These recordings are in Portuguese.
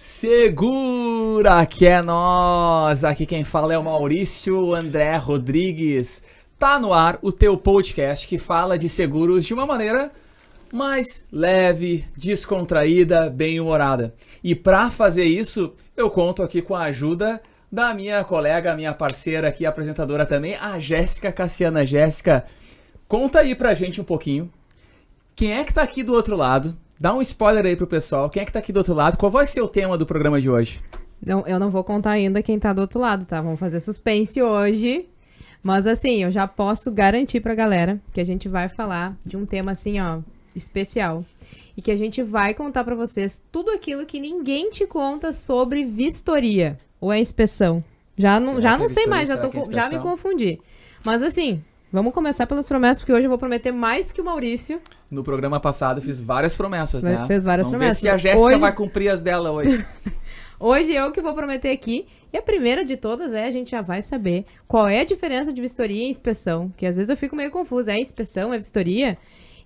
Segura que é nós! Aqui quem fala é o Maurício André Rodrigues. Tá no ar o teu podcast que fala de seguros de uma maneira mais leve, descontraída, bem-humorada. E para fazer isso, eu conto aqui com a ajuda da minha colega, minha parceira aqui, apresentadora também, a Jéssica Cassiana. Jéssica, conta aí pra gente um pouquinho. Quem é que tá aqui do outro lado? Dá um spoiler aí pro pessoal. Quem é que tá aqui do outro lado? Qual vai ser o tema do programa de hoje? Não, eu não vou contar ainda quem tá do outro lado, tá? Vamos fazer suspense hoje. Mas assim, eu já posso garantir pra galera que a gente vai falar de um tema assim, ó, especial. E que a gente vai contar pra vocês tudo aquilo que ninguém te conta sobre vistoria. Ou é inspeção? Já não sei mais, já me confundi. Mas assim, vamos começar pelas promessas, porque hoje eu vou prometer mais que o Maurício. No programa passado eu fiz várias promessas, né? Fez várias promessas. Vamos ver se a Jéssica vai cumprir as dela hoje. Hoje eu que vou prometer aqui. E a primeira de todas a gente já vai saber qual é a diferença de vistoria e inspeção. Que às vezes eu fico meio confusa. É inspeção, é vistoria?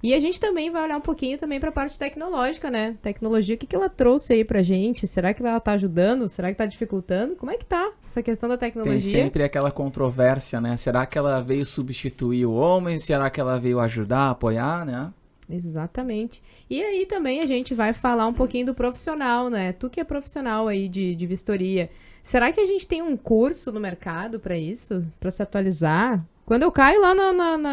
E a gente também vai olhar um pouquinho também para a parte tecnológica, né? Tecnologia, o que ela trouxe aí pra gente? Será que ela tá ajudando? Será que tá dificultando? Como é que tá essa questão da tecnologia? Tem sempre aquela controvérsia, né? Será que ela veio substituir o homem? Será que ela veio ajudar, apoiar, né? Exatamente. E aí também a gente vai falar um pouquinho do profissional, né? Tu que é profissional aí de vistoria. Será que a gente tem um curso no mercado para isso? Para se atualizar? Quando eu caio lá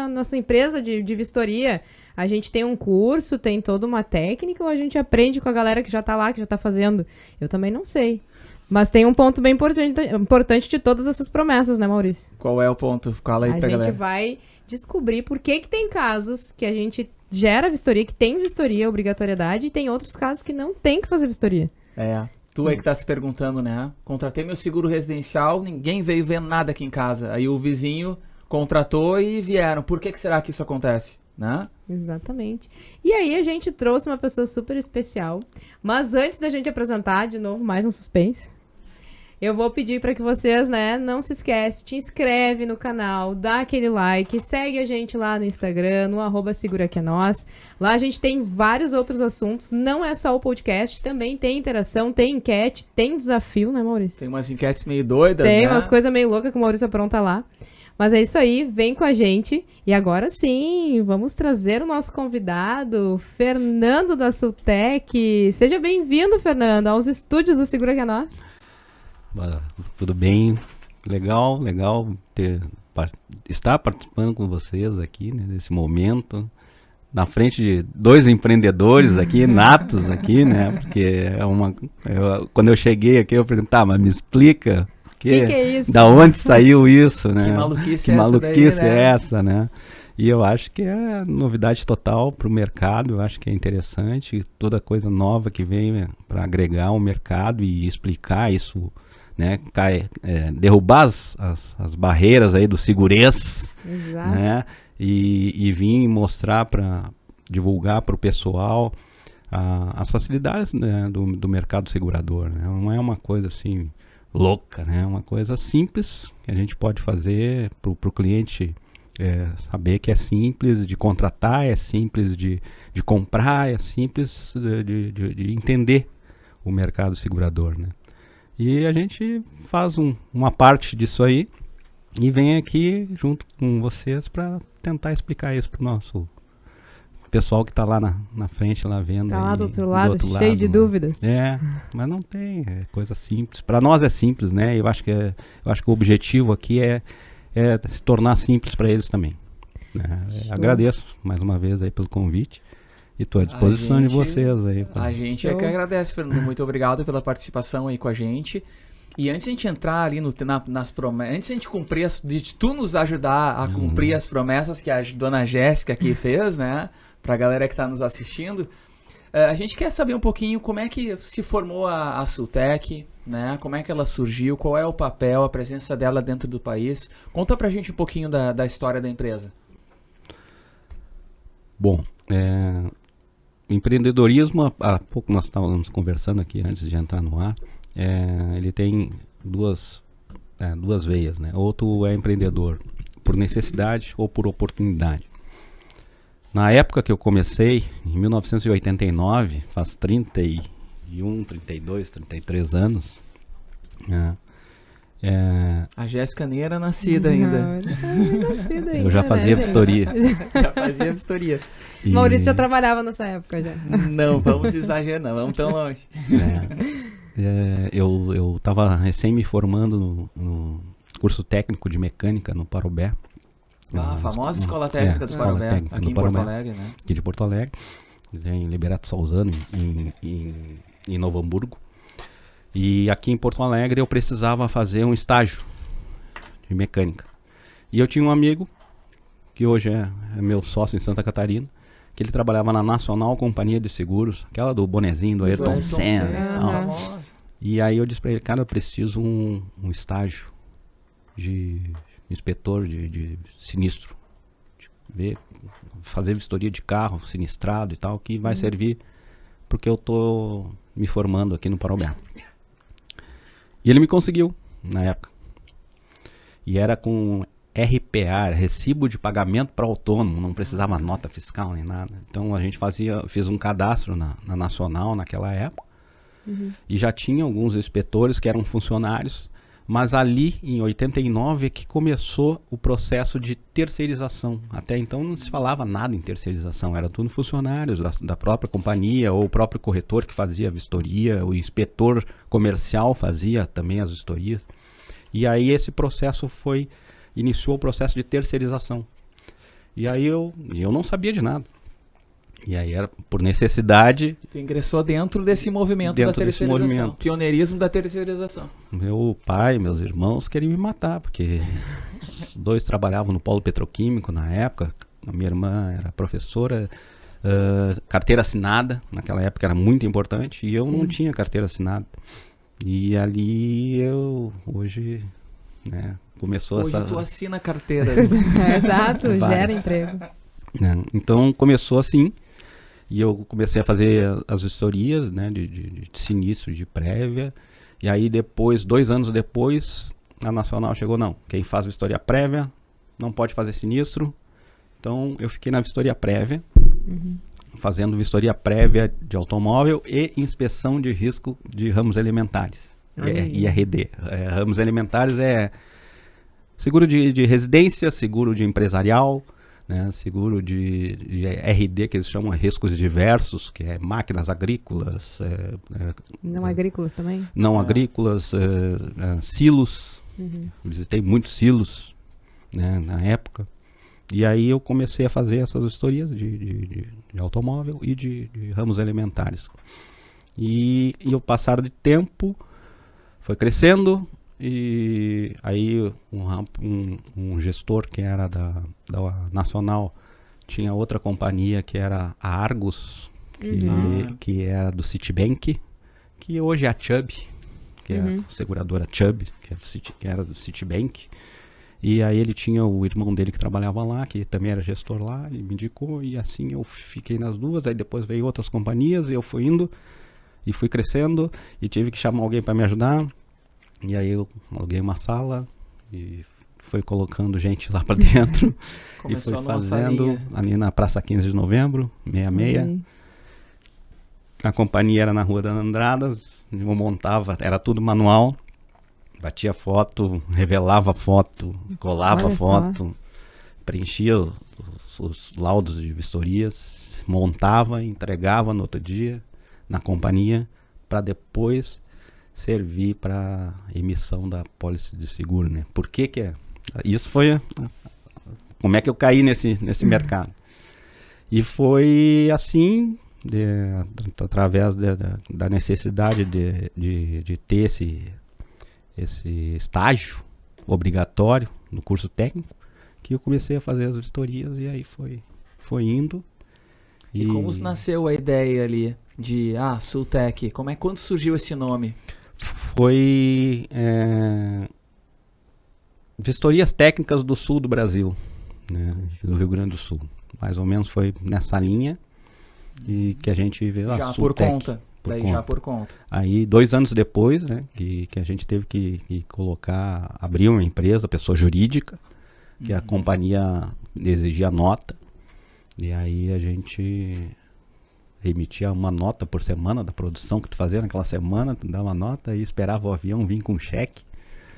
nessa empresa de vistoria, a gente tem um curso, tem toda uma técnica, ou a gente aprende com a galera que já tá lá, que já tá fazendo? Eu também não sei. Mas tem um ponto bem importante de todas essas promessas, né, Maurício? Qual é o ponto? Fala aí pra galera. A gente vai descobrir por que tem casos que a gente gera vistoria, que tem vistoria, obrigatoriedade, e tem outros casos que não tem que fazer vistoria. É, tu aí que tá se perguntando, né? Contratei meu seguro residencial, ninguém veio ver nada aqui em casa. Aí o vizinho contratou e vieram. Por que será que isso acontece, né? Exatamente. E aí a gente trouxe uma pessoa super especial. Mas antes da gente apresentar, de novo, mais um suspense, eu vou pedir para que vocês, né, não se esquece, te inscreve no canal, dá aquele like, segue a gente lá no Instagram, no @seguraquenós. Lá a gente tem vários outros assuntos, não é só o podcast, também tem interação, tem enquete, tem desafio, né, Maurício? Tem umas enquetes meio doidas, Tem né? umas coisas meio loucas que o Maurício apronta lá. Mas é isso aí, vem com a gente. E agora sim, vamos trazer o nosso convidado, Fernando da Sultec. Seja bem-vindo, Fernando, aos estúdios do Segura Que É Nós. Tudo bem, legal estar participando com vocês aqui, né, nesse momento, na frente de dois empreendedores aqui, natos aqui, né, porque quando eu cheguei aqui eu perguntei, mas me explica, que é isso? Da onde saiu isso, né? Que maluquice é essa, né? E eu acho que é novidade total para o mercado, eu acho que é interessante, toda coisa nova que vem para agregar ao mercado e explicar isso, né, derrubar as barreiras aí do segurez, né, e vir mostrar divulgar para o pessoal as facilidades, né, do mercado segurador, né? Não é uma coisa assim louca, né? É uma coisa simples que a gente pode fazer para o cliente saber que é simples de contratar, é simples de comprar, é simples de entender o mercado segurador, né? E a gente faz uma parte disso aí e vem aqui junto com vocês para tentar explicar isso para o nosso pessoal que está lá na frente, lá vendo. Está lá do outro lado, cheio de dúvidas. Mas não tem, é coisa simples. Para nós é simples, né? Eu acho que o objetivo aqui é se tornar simples para eles também. Agradeço mais uma vez aí pelo convite. E estou à disposição de vocês aí. A gente é que agradece, Fernando. Muito obrigado pela participação aí com a gente. E antes de a gente entrar ali nas promessas, antes de a gente cumprir, de tu nos ajudar a cumprir as promessas que a dona Jéssica aqui fez, né? Pra galera que está nos assistindo, a gente quer saber um pouquinho como é que se formou a Sultec, né? Como é que ela surgiu, qual é o papel, a presença dela dentro do país. Conta pra gente um pouquinho da história da empresa. Bom, empreendedorismo, há pouco nós estávamos conversando aqui antes de entrar no ar, ele tem duas veias, né? Ou tu é empreendedor por necessidade ou por oportunidade. Na época que eu comecei, em 1989, faz 30 e 31, 32, 33 anos. A Jéssica nem era nascida ainda. Não, nascida ainda, Eu já fazia vistoria. Já fazia vistoria. E- Maurício já trabalhava nessa época já. Não, vamos exagerar, não vamos tão longe. Eu estava recém me formando no curso técnico de mecânica no Parobé. A famosa escola técnica do escola Parobé, técnica aqui do em Porto Parobé. Alegre, né? Aqui de Porto Alegre, em Liberato Salzano, em Novo Hamburgo. E aqui em Porto Alegre eu precisava fazer um estágio de mecânica. E eu tinha um amigo, que hoje é meu sócio em Santa Catarina, que ele trabalhava na Nacional Companhia de Seguros, aquela do bonezinho do Ayrton Senna e tal. famosa. E aí eu disse pra ele, cara, eu preciso um estágio de inspetor de sinistro. Fazer vistoria de carro sinistrado e tal, que vai servir porque eu tô me formando aqui no Parobé. E ele me conseguiu na época. E era com RPA, Recibo de Pagamento para Autônomo, não precisava nota fiscal nem nada. Então a gente fez um cadastro na Nacional naquela época. E já tinha alguns inspetores que eram funcionários, mas ali em 89 é que começou o processo de terceirização. Até então não se falava nada em terceirização, era tudo funcionários da própria companhia, ou o próprio corretor que fazia a vistoria, o inspetor comercial fazia também as vistorias. E aí esse processo iniciou o processo de terceirização. E aí eu não sabia de nada. E aí era por necessidade. Tu ingressou dentro desse movimento da Dentro desse terceirização. movimento. Pioneirismo da terceirização. Meu pai, meus irmãos queriam me matar, porque os dois trabalhavam no polo petroquímico na época. A minha irmã era professora, carteira assinada, naquela época era muito importante, e eu não tinha carteira assinada. E ali hoje, né, começou Hoje essa... tu assina carteiras. Exato, Várias. gera emprego. né? Então começou assim, e eu comecei a fazer as vistorias, né, de sinistro, de prévia, e aí depois, 2 anos depois, a Nacional chegou, não, quem faz vistoria prévia não pode fazer sinistro. Então eu fiquei na vistoria prévia, fazendo vistoria prévia de automóvel e inspeção de risco de ramos elementares, IRD. Ramos elementares é seguro de residência, seguro de empresarial, né, seguro de RD, que eles chamam riscos diversos, que é máquinas agrícolas, Não agrícolas também? não agrícolas, silos. Visitei muitos silos, né, na época. E aí eu comecei a fazer essas vistorias de automóvel e de ramos elementares. E o passar de tempo foi crescendo, e aí um gestor que era da Nacional tinha outra companhia que era a Argus, que era do Citibank, que hoje é a Chubb, que é a seguradora Chubb, que era do Citibank. E aí ele tinha o irmão dele que trabalhava lá, que também era gestor lá, ele me indicou, e assim eu fiquei nas duas. Aí depois veio outras companhias, e eu fui indo e fui crescendo, e tive que chamar alguém para me ajudar. E aí eu aluguei uma sala e fui colocando gente lá para dentro. E Começou fui a nossa fazendo linha. ali na Praça 15 de Novembro, 66. A companhia era na Rua das Andradas, eu montava, era tudo manual. Batia foto, revelava foto, colava Olha foto, preenchia os laudos de vistorias, montava, entregava no outro dia na companhia, para depois servir para emissão da pólice de seguro, né? Por que que é? Isso foi... Como é que eu caí nesse mercado? E foi assim, através da necessidade de ter esse estágio obrigatório no curso técnico, que eu comecei a fazer as vistorias, e aí foi indo. E como nasceu a ideia ali de Sultec? Quando surgiu esse nome? Foi vistorias técnicas do sul do Brasil, né, do Rio Grande do Sul. Mais ou menos foi nessa linha, e que a gente vê lá. Já Sultec. por conta. Já por conta. Aí 2 anos depois, né, que a gente teve que abrir uma empresa, pessoa jurídica, que a companhia exigia nota, e aí a gente emitia uma nota por semana da produção que tu fazia naquela semana, tu dava uma nota e esperava o avião vir com cheque.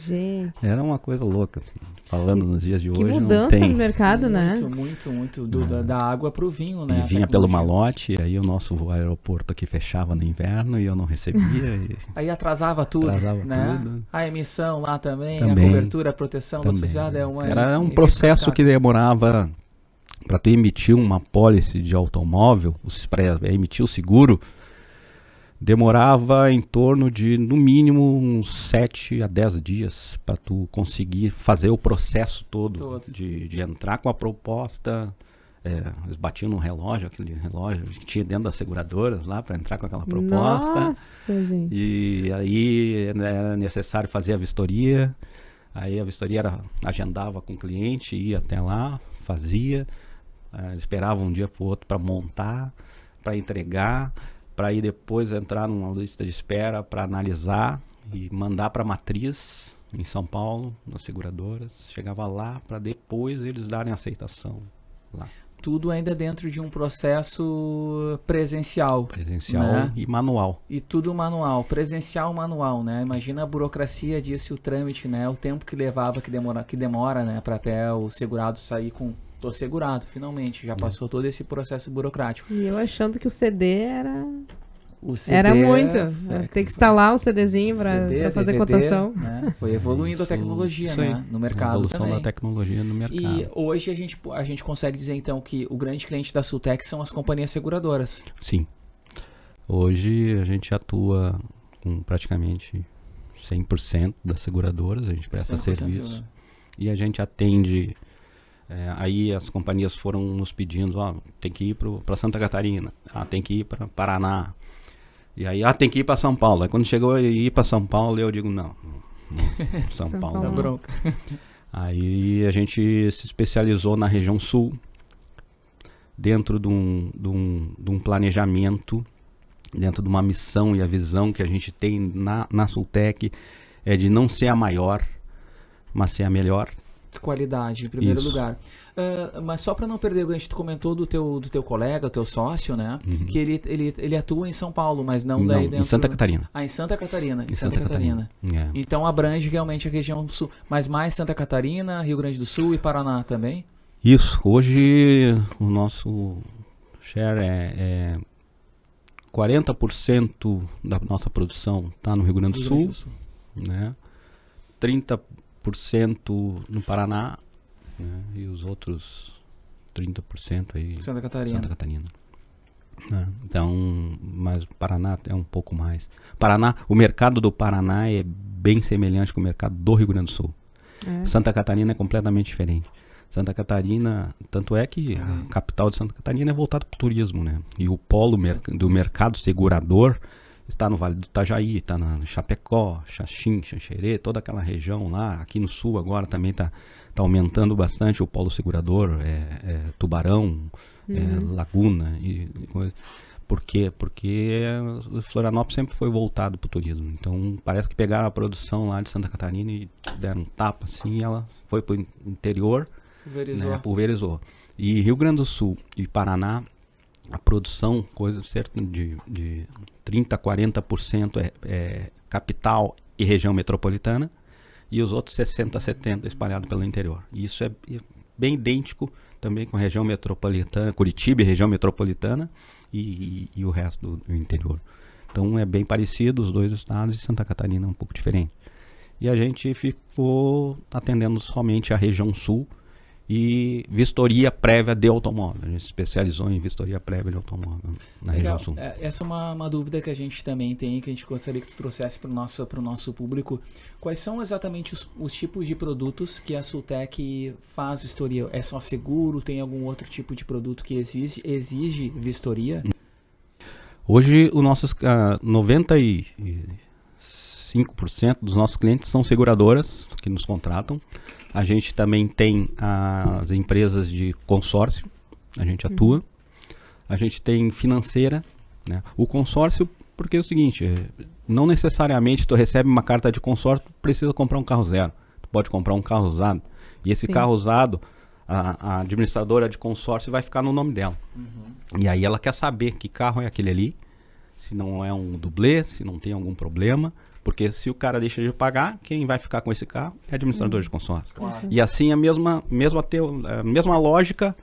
Gente. Era uma coisa louca, assim. Falando nos dias de Que hoje, mudança não tem. no mercado, né? Muito da água pro vinho, né? E A vinha pelo tecnologia. malote, aí o nosso aeroporto aqui fechava no inverno e eu não recebia. E Aí atrasava tudo, Atrasava né? tudo. A emissão lá também, a Também. cobertura, a proteção da também. sociedade Era um processo que demorava para tu emitir uma pólice de automóvel, para emitir o seguro, demorava em torno de, no mínimo, uns 7 a 10 dias para tu conseguir fazer o processo todo. De entrar com a proposta. Eles batiam no relógio, aquele relógio que tinha dentro das seguradoras lá para entrar com aquela proposta. Nossa, gente. E aí era necessário fazer a vistoria. Aí a vistoria agendava com o cliente, ia até lá, fazia, esperava um dia para o outro para montar, para entregar, para aí depois entrar numa lista de espera para analisar e mandar para a matriz em São Paulo, nas seguradoras. Chegava lá para depois eles darem aceitação lá. Tudo ainda dentro de um processo presencial. Presencial, né? E manual. E tudo manual, presencial manual, né? Imagina a burocracia disso, o trâmite, né? O tempo que levava, que demora, né? Para até o segurado sair com... Tô segurado, finalmente. Já passou todo esse processo burocrático. E eu achando que o CD era... O CD, Era muito. Tem que instalar o CDzinho para fazer DVD, cotação. Né? Foi evoluindo a tecnologia, né? No mercado a evolução também. da tecnologia no mercado. E hoje a gente consegue dizer, então, que o grande cliente da Sultec são as companhias seguradoras. Sim. Hoje a gente atua com praticamente 100% das seguradoras, a gente presta serviço. Segura. E a gente atende... aí as companhias foram nos pedindo, tem que ir para Santa Catarina, tem que ir para Paraná. E aí, tem que ir para São Paulo. Aí quando chegou a ir para São Paulo, eu digo, não. São Paulo. Dá bronca. Aí a gente se especializou na região sul, dentro de um planejamento, dentro de uma missão e a visão que a gente tem na Sultec, é de não ser a maior, mas ser a melhor. Qualidade, em primeiro Isso. lugar. Mas só para não perder o gancho, tu comentou do teu colega, do teu sócio, né? Uhum. Que ele atua em São Paulo, mas não daí dentro... em Santa Catarina. Em Santa Catarina. Em Santa Catarina. É. Então abrange realmente a região sul. Mas mais Santa Catarina, Rio Grande do Sul e Paraná também? Isso. Hoje o nosso share é 40% da nossa produção está no Rio Grande do Sul, né? 30% no Paraná, né? E os outros 30% aí Santa Catarina. Né? Então, mas o Paraná é um pouco mais. O mercado do Paraná é bem semelhante com o mercado do Rio Grande do Sul. Santa Catarina é completamente diferente. Santa Catarina, tanto é que a capital de Santa Catarina é voltada para o turismo, né? E o polo do mercado segurador está no Vale do Itajaí, está na Chapecó, Xaxim, Xanxerê, toda aquela região lá. Aqui no sul agora também está aumentando bastante o polo segurador, Tubarão, Laguna e coisa. Por quê? Porque Florianópolis sempre foi voltado para o turismo. Então parece que pegaram a produção lá de Santa Catarina e deram um tapa assim, e ela foi para o interior, pulverizou. E Rio Grande do Sul e Paraná, a produção, coisa certa de 30% a 40% é capital e região metropolitana, e os outros 60% a 70% espalhados pelo interior. E isso é bem idêntico também com a região metropolitana, Curitiba e região metropolitana, e o resto do interior. Então é bem parecido os dois estados, e Santa Catarina é um pouco diferente. E a gente ficou atendendo somente a região sul e vistoria prévia de automóvel. A gente se especializou em vistoria prévia de automóvel na região sul. Essa é uma dúvida que a gente também tem, que a gente gostaria que tu trouxesse para o nosso público. Quais são exatamente os tipos de produtos que a Sultec faz vistoria? É só seguro? Tem algum outro tipo de produto que exige vistoria? Hoje, os nossos 95% dos nossos clientes são seguradoras que nos contratam. A gente também tem as empresas de consórcio, a gente atua. A gente tem financeira, né? O consórcio, porque é o seguinte, não necessariamente tu recebe uma carta de consórcio, tu precisa comprar um carro zero. Tu pode comprar um carro usado. E esse carro usado, a administradora de consórcio vai ficar no nome dela. E aí ela quer saber que carro é aquele ali, se não é um dublê, se não tem algum problema, porque se o cara deixa de pagar, quem vai ficar com esse carro é a administradora de consórcio. Claro. E assim a mesma lógica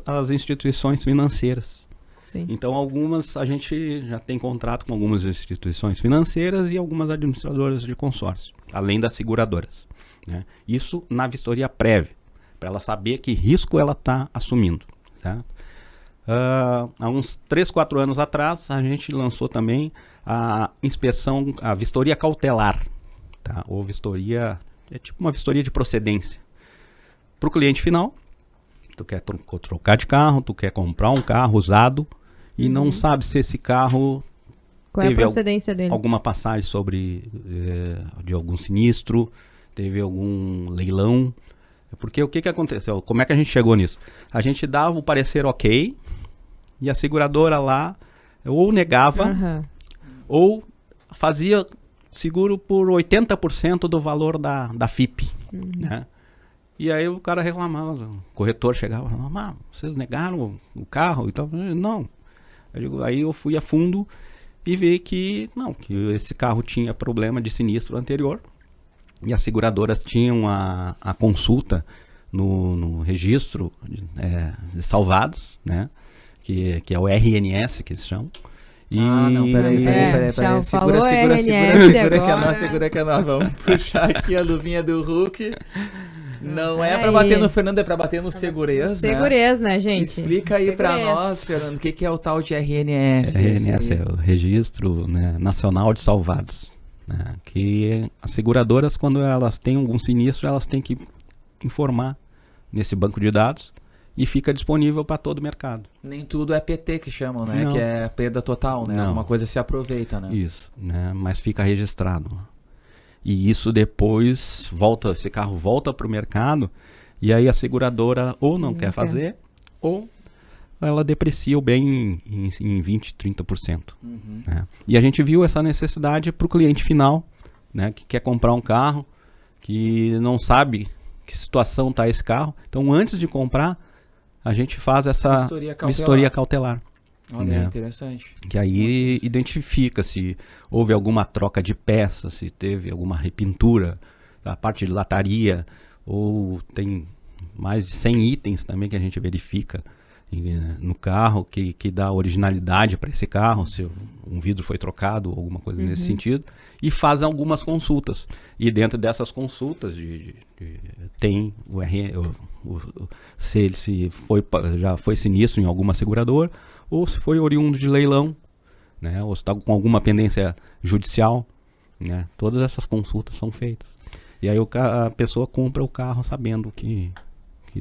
as instituições financeiras. Sim. Então algumas a gente já tem contrato com algumas instituições financeiras e algumas administradoras de consórcio, além das seguradoras, né? Isso na vistoria prévia, para ela saber que risco ela está assumindo, certo? Há uns 3, 4 anos atrás, a gente lançou também a inspeção, a vistoria cautelar, tá? Ou vistoria, é tipo uma vistoria de procedência. Para o cliente final, tu quer trocar de carro, tu quer comprar um carro usado e não sabe se esse carro Qual é a teve procedência dele? alguma passagem sobre de algum sinistro, teve algum leilão. Porque o que aconteceu? Como é que a gente chegou nisso? A gente dava o parecer ok e a seguradora lá ou negava ou fazia seguro por 80% do valor da FIP, né? E aí o cara reclamava, o corretor chegava e falava, vocês negaram o carro e tal? Não. Aí eu fui a fundo e vi que esse carro tinha problema de sinistro anterior. E as seguradoras tinham a consulta no registro de salvados, né? Que é o RNS que eles chamam. Peraí. Segura que é nós. Vamos puxar aqui a luvinha do Hulk. Não é pra bater no Fernando, é pra bater no Segurez, né? Segurez, né, gente? Explica aí pra nós, Fernando, o que é o tal de RNS? RNS é o Registro, né, Nacional de Salvados. Né, que as seguradoras, quando elas têm algum sinistro, elas têm que informar nesse banco de dados e fica disponível para todo o mercado. Nem tudo é PT que chamam, né? Não. Que é perda total, né? Não. Uma coisa se aproveita, né? Isso, né? Mas fica registrado. E isso depois esse carro volta para o mercado e aí a seguradora ou não quer fazer ou ela deprecia o bem em 20%, 30%. Né? E a gente viu essa necessidade para o cliente final, né, que quer comprar um carro, que não sabe que situação está esse carro. Então, antes de comprar, a gente faz essa vistoria cautelar. Olha, né? Interessante. Que aí identifica se houve alguma troca de peças, se teve alguma repintura da parte de lataria, ou tem mais de 100 itens também que a gente verifica no carro que dá originalidade para esse carro, se um vidro foi trocado ou alguma coisa nesse sentido, e fazem algumas consultas. E dentro dessas consultas tem se já foi sinistro em alguma seguradora, ou se foi oriundo de leilão, né, ou se está com alguma pendência judicial, né, todas essas consultas são feitas. E aí a pessoa compra o carro sabendo que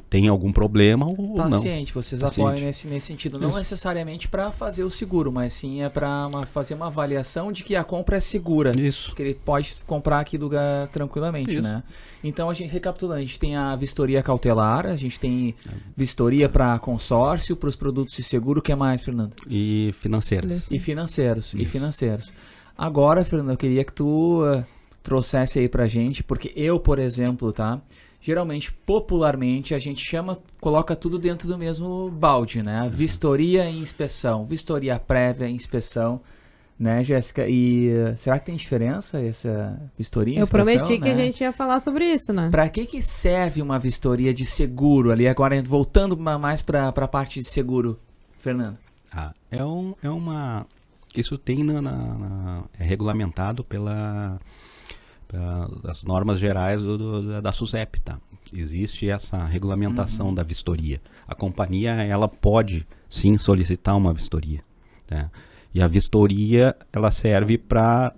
tem algum problema ou não. Paciente, vocês apoiam nesse sentido. Não necessariamente para fazer o seguro, mas sim é para fazer uma avaliação de que a compra é segura. Isso. Que ele pode comprar aqui tranquilamente, né? Então, recapitulando, a gente tem a vistoria cautelar, a gente tem vistoria para consórcio, para os produtos de seguro, o que é mais, Fernando? E financeiras. E financeiros. Agora, Fernando, eu queria que tu trouxesse aí pra gente, porque eu, por exemplo, tá? Geralmente, popularmente, a gente coloca tudo dentro do mesmo balde, né? Vistoria e inspeção, vistoria prévia e inspeção, né, Jéssica? E será que tem diferença essa vistoria e inspeção? Eu prometi que a gente ia falar sobre isso, né? Para que serve uma vistoria de seguro ali? Agora, voltando mais para a parte de seguro, Fernando. Isso tem é regulamentado as normas gerais da SUSEP, tá? Existe essa regulamentação da vistoria. A companhia, ela pode sim solicitar uma vistoria, tá? E a vistoria, ela serve para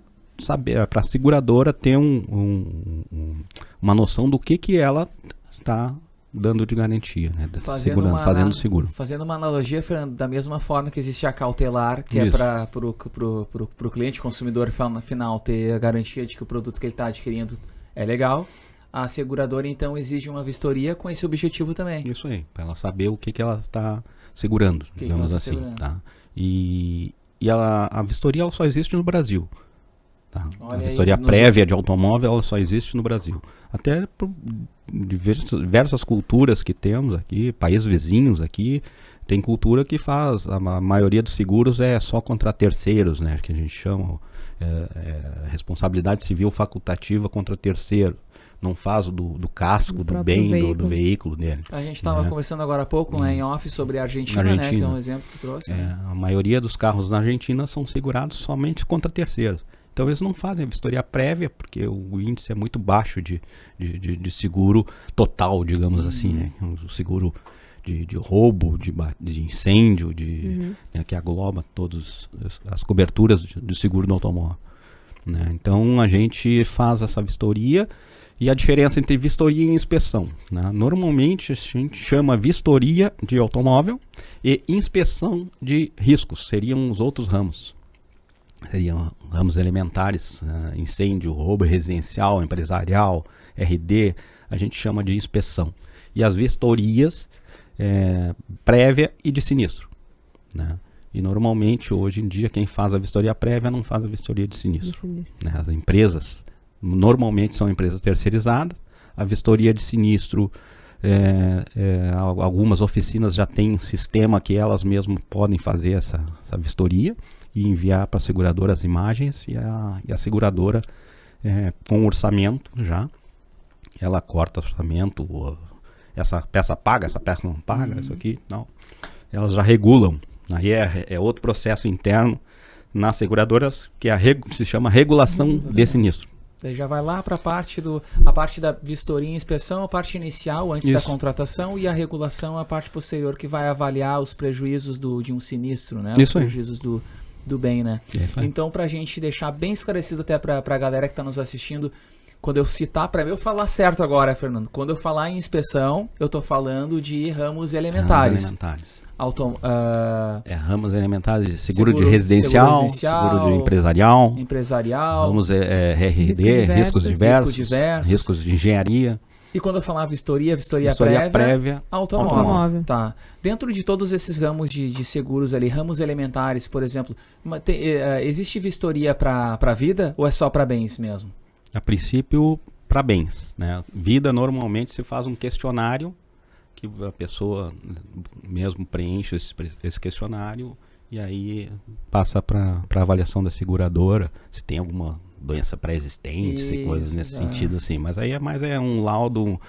a seguradora ter uma noção do que ela está dando de garantia, né? Fazendo seguro. Fazendo uma analogia, Fernando, da mesma forma que existe a cautelar, que é para o cliente, consumidor final, ter a garantia de que o produto que ele está adquirindo é legal, a seguradora então exige uma vistoria com esse objetivo também. Isso aí, para ela saber o que ela está segurando, digamos assim. Tá? E a vistoria ela só existe no Brasil. Olha A aí, vistoria prévia de automóvel ela só existe no Brasil. Até por diversas culturas que temos aqui, países vizinhos aqui, tem cultura que faz, a maioria dos seguros é só contra terceiros, né, que a gente chama responsabilidade civil facultativa contra terceiro. Não faz do casco, do bem, do veículo dele. A gente estava conversando agora há pouco, né, em off, sobre a Argentina, né, que é um exemplo que tu trouxe. Né? A maioria dos carros na Argentina são segurados somente contra terceiros. Então eles não fazem a vistoria prévia, porque o índice é muito baixo de seguro total, digamos assim, né? O seguro de roubo, de incêndio, né, que agloba todas as coberturas de seguro do automóvel. Né? Então a gente faz essa vistoria. E a diferença entre vistoria e inspeção, né? Normalmente a gente chama vistoria de automóvel e inspeção de riscos, seriam os outros ramos. Seriam ramos elementares, incêndio, roubo residencial, empresarial, RD, a gente chama de inspeção. E as vistorias prévia e de sinistro. Né? E normalmente hoje em dia quem faz a vistoria prévia não faz a vistoria de sinistro. Né? As empresas normalmente são empresas terceirizadas. A vistoria de sinistro, algumas oficinas já têm um sistema que elas mesmas podem fazer essa vistoria e enviar para a seguradora as imagens e a seguradora, com o orçamento já, ela corta o orçamento, essa peça paga, essa peça não paga, isso aqui, não. Elas já regulam. Aí é outro processo interno nas seguradoras que se chama regulação de sinistro. Daí já vai lá para a parte da vistoria e inspeção, a parte inicial, antes da contratação, e a regulação, a parte posterior, que vai avaliar os prejuízos de um sinistro, né? Os prejuízos do bem, né? Então, para a gente deixar bem esclarecido até para a galera que está nos assistindo, quando eu citar, para eu falar certo agora, Fernando, quando eu falar em inspeção, eu estou falando de ramos elementares. Ramos elementares de seguro de residencial, seguro de empresarial, ramos RD, riscos diversos, riscos de engenharia. E quando eu falar vistoria prévia automóvel. Tá. Dentro de todos esses ramos de seguros ali, ramos elementares, por exemplo, existe vistoria para vida ou é só para bens mesmo? A princípio, para bens. Né? Vida, normalmente, se faz um questionário que a pessoa mesmo preenche esse questionário e aí passa para avaliação da seguradora se tem alguma doença pré-existente, coisas nesse sentido assim. Mas aí é um laudo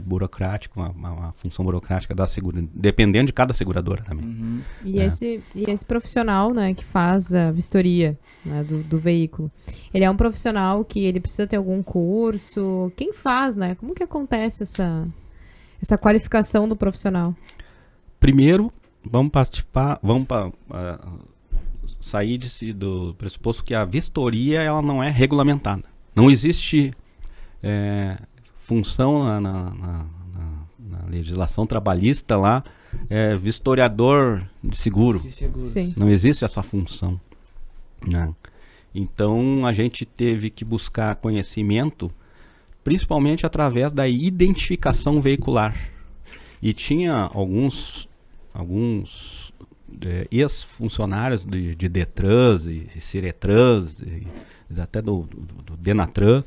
burocrático, uma função burocrática da seguradora, dependendo de cada seguradora também. E esse profissional, né, que faz a vistoria, né, do veículo, ele é um profissional que ele precisa ter algum curso? Quem faz, né? Como que acontece essa qualificação do profissional? Primeiro, vamos sair do pressuposto que a vistoria ela não é regulamentada. Não existe função na legislação trabalhista lá, vistoriador de seguro. Sim. Não existe essa função. Né? Então a gente teve que buscar conhecimento principalmente através da identificação veicular. E tinha alguns ex-funcionários de Detrans e Ciretrans, e até do Denatran,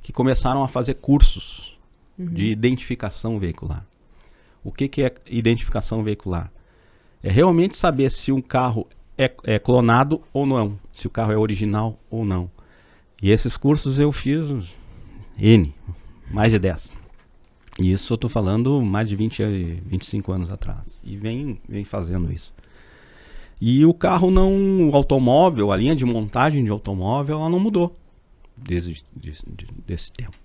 que começaram a fazer cursos de identificação veicular. O que é identificação veicular? É realmente saber se um carro é clonado ou não, se o carro é original ou não. E esses cursos eu fiz mais de 10. E isso eu estou falando mais de 25 anos atrás. E vem fazendo isso. E o automóvel, a linha de montagem de automóvel, ela não mudou desde desse tempo.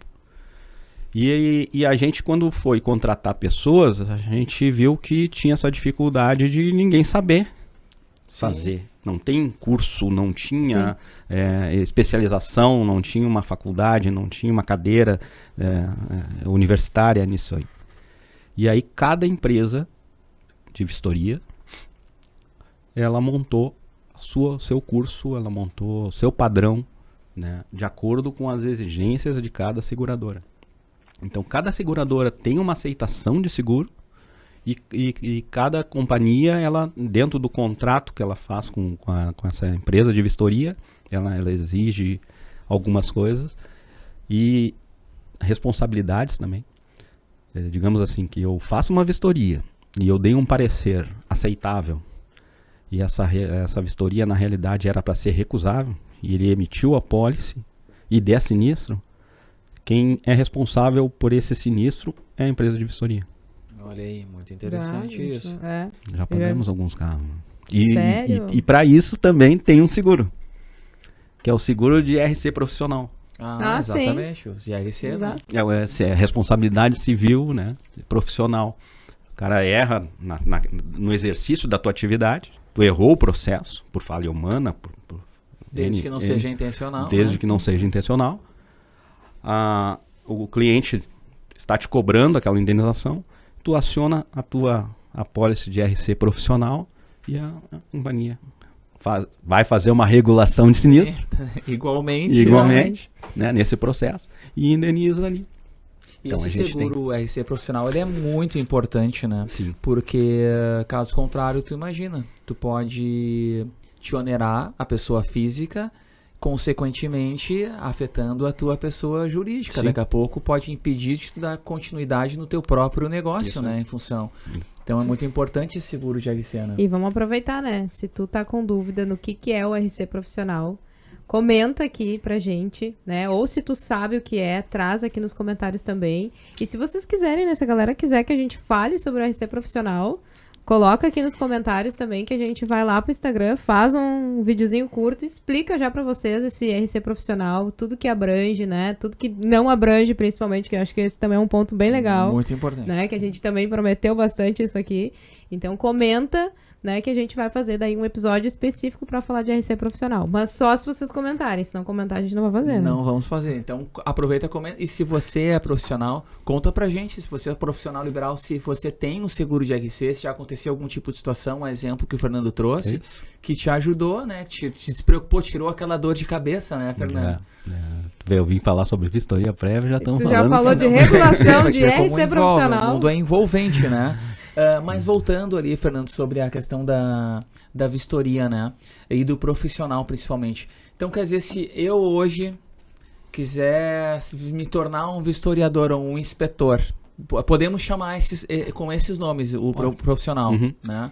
E a gente, quando foi contratar pessoas, a gente viu que tinha essa dificuldade de ninguém saber fazer. Não tem curso, não tinha especialização, não tinha uma faculdade, não tinha uma cadeira universitária nisso aí. E aí cada empresa de vistoria, ela montou seu curso, ela montou seu padrão, né, de acordo com as exigências de cada seguradora. Então cada seguradora tem uma aceitação de seguro. E cada companhia, ela, dentro do contrato que ela faz com essa empresa de vistoria, ela exige algumas coisas e responsabilidades também. Digamos assim, que eu faço uma vistoria e eu dei um parecer aceitável e essa vistoria na realidade era para ser recusável e ele emitiu a apólice e der sinistro, quem é responsável por esse sinistro é a empresa de vistoria. Olha aí, muito interessante isso. Já pagamos alguns carros. Sério? E para isso também tem um seguro, que é o seguro de RC profissional. Exatamente, os GRC, né? É responsabilidade civil, né, profissional. O cara erra no exercício da tua atividade, tu errou o processo por falha humana, desde que não seja intencional. Desde que não seja intencional. O cliente está te cobrando aquela indenização, tu aciona a tua apólice de RC profissional e a companhia vai fazer uma regulação de sinistro. Igualmente, né, nesse processo, e indeniza ali. E então, esse seguro RC profissional, ele é muito importante, né? Sim. Porque, caso contrário, tu imagina, tu pode te onerar a pessoa física, consequentemente afetando a tua pessoa jurídica. Sim. Daqui a pouco pode impedir de tu dar continuidade no teu próprio negócio, né? Em função. Então é muito importante esse seguro de RC, né? E vamos aproveitar, né? Se tu tá com dúvida no que é o RC profissional, comenta aqui pra gente, né? Ou se tu sabe o que é, traz aqui nos comentários também. E se vocês quiserem, né? Se a galera quiser que a gente fale sobre o RC profissional, coloca aqui nos comentários também que a gente vai lá pro Instagram, faz um videozinho curto, explica já pra vocês esse RC profissional, tudo que abrange, né? Tudo que não abrange, principalmente, que eu acho que esse também é um ponto bem legal. Muito importante. Né? Que a gente também prometeu bastante isso aqui. Então comenta, né? Que a gente vai fazer daí um episódio específico pra falar de RC profissional. Mas só se vocês comentarem, se não comentar a gente não vai fazer, né? Não vamos fazer. Então aproveita e comenta. E se você é profissional, conta pra gente. Se você é profissional liberal, se você tem um seguro de RC, se já aconteceu algum tipo de situação, um exemplo que o Fernando trouxe, que te ajudou, né? Que te despreocupou, tirou aquela dor de cabeça, né, Fernando? Eu vim falar sobre vistoria prévia, já estamos falando. Tu já falou de regulação de RC profissional. O mundo é envolvente, né? Mas voltando ali, Fernando, sobre a questão da vistoria, né? E do profissional, principalmente. Então, quer dizer, se eu hoje quiser me tornar um vistoriador ou um inspetor, podemos chamar com esses nomes, o profissional, né?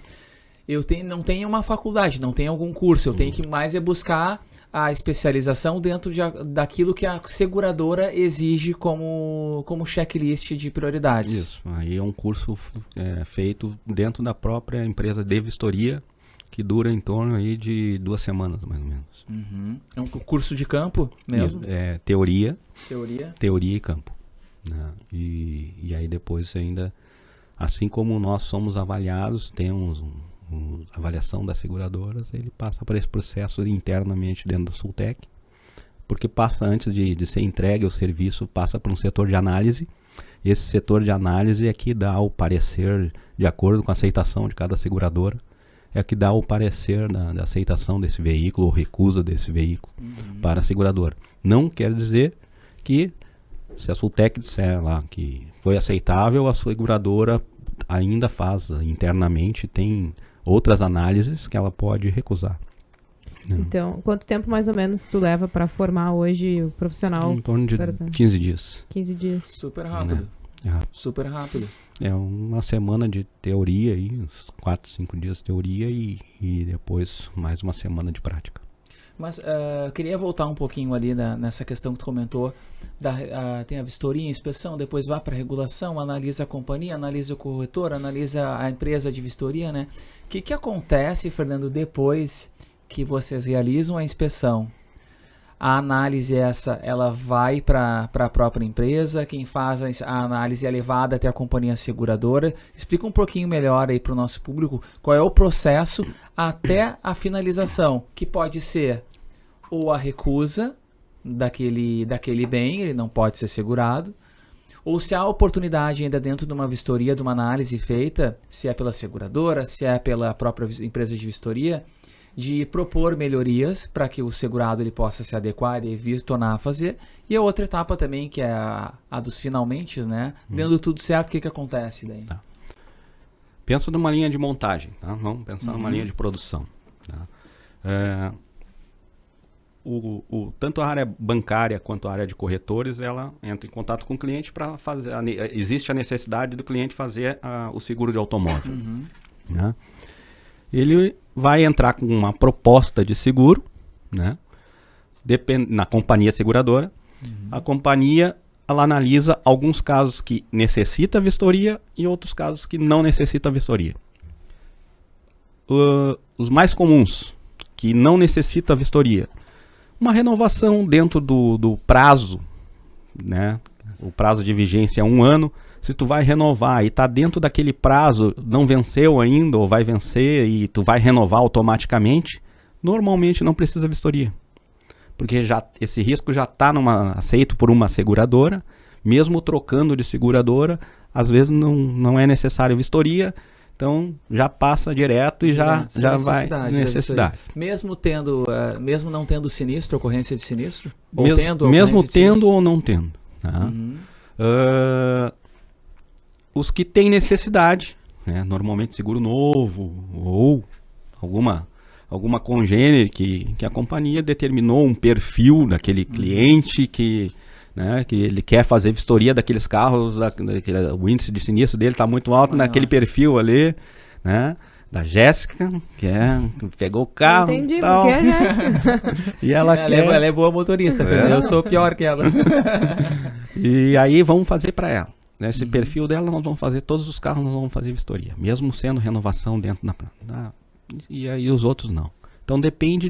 Eu não tenho uma faculdade, não tenho algum curso, eu tenho que mais buscar a especialização dentro daquilo que a seguradora exige como checklist de prioridades. Isso, aí é um curso feito dentro da própria empresa de vistoria, que dura em torno aí de 2 semanas, mais ou menos. É um curso de campo mesmo? Teoria e campo. Né? E aí depois ainda, assim como nós somos avaliados, temos avaliação das seguradoras, ele passa por esse processo internamente dentro da Sultec, porque passa, antes de ser entregue o serviço, passa por um setor de análise. Esse setor de análise é que dá o parecer de acordo com a aceitação de cada seguradora, é que dá o parecer da aceitação desse veículo ou recusa desse veículo para a seguradora. Não quer dizer que, se a Sultec disser lá que foi aceitável, a seguradora ainda faz internamente, tem outras análises que ela pode recusar. Então, quanto tempo mais ou menos tu leva para formar hoje o profissional? Em torno de 15 dias. 15 dias. Super rápido. Super rápido. É uma semana de teoria aí, uns 4, 5 dias de teoria e depois mais uma semana de prática. Mas queria voltar um pouquinho ali nessa questão que tu comentou. Tem a vistoria, a inspeção, depois vai para a regulação, analisa a companhia, analisa o corretor, analisa a empresa de vistoria, né? O que acontece, Fernando, depois que vocês realizam a inspeção? A análise ela vai para a própria empresa, quem faz a análise é levada até a companhia seguradora. Explica um pouquinho melhor aí para o nosso público qual é o processo até a finalização, que pode ser ou a recusa daquele bem, ele não pode ser segurado, ou se há oportunidade ainda dentro de uma vistoria, de uma análise feita, se é pela seguradora, se é pela própria empresa de vistoria, de propor melhorias para que o segurado ele possa se adequar e tornar a fazer. E a outra etapa também, que é a dos finalmente, né? Dando tudo certo, o que acontece daí? Tá. Pensa numa linha de montagem, tá? Vamos pensar numa linha de produção. Tá? tanto a área bancária quanto a área de corretores, ela entra em contato com o cliente para fazer. Existe a necessidade do cliente fazer o seguro de automóvel. Né? Ele vai entrar com uma proposta de seguro, né? Na companhia seguradora. A companhia, ela analisa alguns casos que necessita vistoria e outros casos que não necessita vistoria. Os mais comuns, que não necessita vistoria, uma renovação dentro do prazo, né? O prazo de vigência é 1 ano. Se tu vai renovar e está dentro daquele prazo, não venceu ainda ou vai vencer e tu vai renovar automaticamente, normalmente não precisa vistoria. Porque esse risco já está aceito por uma seguradora, mesmo trocando de seguradora, às vezes não é necessário vistoria, então já passa direto e já vai necessidade. Mesmo não tendo sinistro, ocorrência de sinistro? Mesmo tendo ou não tendo. Tá? Os que têm necessidade, né? Normalmente seguro novo ou alguma congênere que a companhia determinou um perfil daquele cliente que ele quer fazer vistoria daqueles carros, o índice de sinistro dele está muito alto naquele perfil ali, né? Da Jéssica, que pegou o carro. Entendi, tal. porque é Jéssica. E ela é boa motorista, eu sou pior que ela. E aí vamos fazer para ela. Nesse perfil dela, nós vamos fazer, todos os carros nós vamos fazer vistoria, mesmo sendo renovação dentro da e aí os outros não. Então depende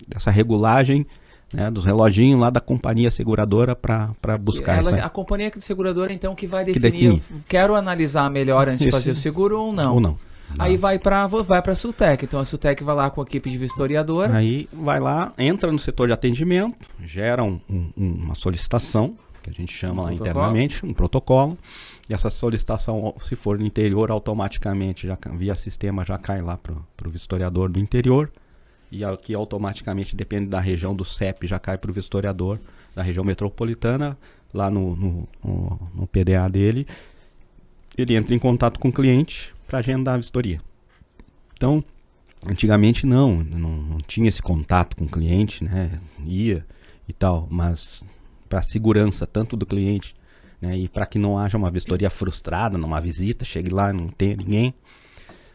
dessa regulagem, né, dos reloginhos lá da companhia seguradora para buscar isso. A companhia seguradora, então, que vai definir, quero analisar melhor antes de fazer o seguro ou não. Ou não. Aí vai para a Sultec. Então a Sultec vai lá com a equipe de vistoriador. Aí vai lá, entra no setor de atendimento, gera uma solicitação, que a gente chama lá internamente, um protocolo. E essa solicitação, se for no interior, automaticamente, via sistema, já cai lá para o vistoriador do interior. E aqui automaticamente, depende da região do CEP, já cai para o vistoriador da região metropolitana, lá no PDA dele. Ele entra em contato com o cliente para agendar a vistoria. Então, antigamente não tinha esse contato com o cliente, né? Ia e tal, mas para a segurança tanto do cliente, né, e para que não haja uma vistoria frustrada numa visita, chegue lá e não tenha ninguém,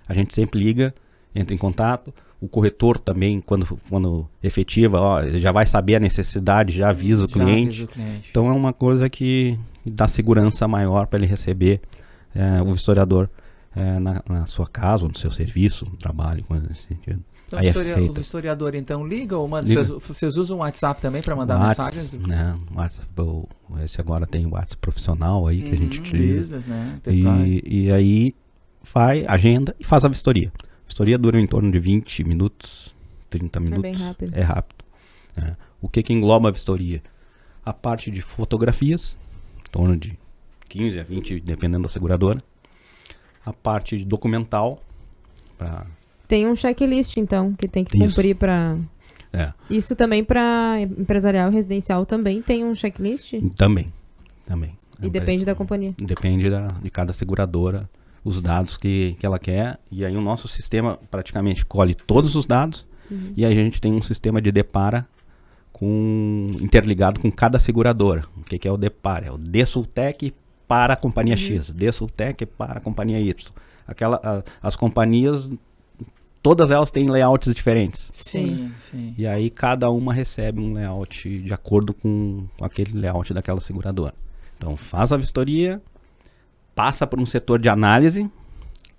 a gente sempre liga, entra em contato. O corretor também, quando efetiva, ele já vai saber a necessidade, já avisa o cliente. Então é uma coisa que dá segurança maior para ele receber o vistoriador na sua casa, ou no seu serviço, no trabalho, coisa nesse sentido. Então o vistoriador então liga ou manda? Vocês usam o WhatsApp também para mandar mensagens? Né, esse agora tem o WhatsApp profissional aí que a gente utiliza. Business, né? E aí agenda e faz a vistoria. A vistoria dura em torno de 20 minutos, 30 minutos. É bem rápido. É rápido. O que engloba a vistoria? A parte de fotografias, em torno de 15 a 20, dependendo da seguradora. A parte de documental. Tem um checklist, então, que tem que cumprir para... Isso também para empresarial e residencial também tem um checklist? Também. E depende da companhia? Depende de cada seguradora, os dados que ela quer. E aí o nosso sistema praticamente colhe todos os dados. E aí a gente tem um sistema de depara interligado com cada seguradora. O que é o depara? É o D-Sultec para a companhia X, D-Sultec para a companhia Y. As companhias, todas elas têm layouts diferentes. Sim. E aí cada uma recebe um layout de acordo com aquele layout daquela seguradora. Então faz a vistoria, passa por um setor de análise,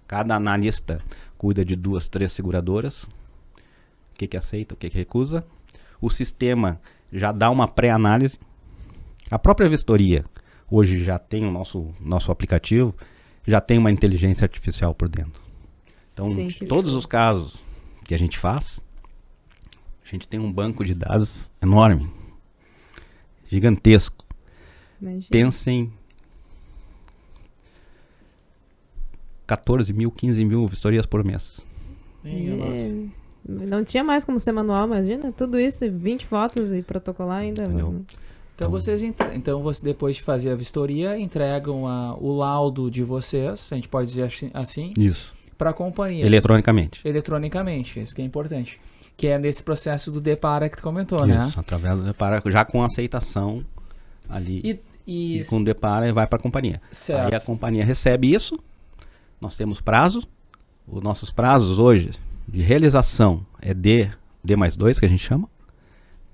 cada analista cuida de 2, 3 seguradoras, o que aceita, o que recusa. O sistema já dá uma pré-análise. A própria vistoria, hoje já tem o nosso aplicativo, já tem uma inteligência artificial por dentro. Então, todos os casos que a gente faz, a gente tem um banco de dados enorme, gigantesco. Imagina. Pensem 14 mil, 15 mil vistorias por mês. Não tinha mais como ser manual, imagina. Tudo isso, 20 fotos e protocolar ainda. Então vocês depois de fazer a vistoria, entregam o laudo de vocês, a gente pode dizer assim, isso, para a companhia. eletronicamente, isso que é importante. Que é nesse processo do Depara que tu comentou, né? Isso, através do Depara, já com aceitação ali. E com o Depara vai para a companhia. Certo. Aí a companhia recebe isso, nós temos prazo, os nossos prazos hoje de realização é D+2, que a gente chama.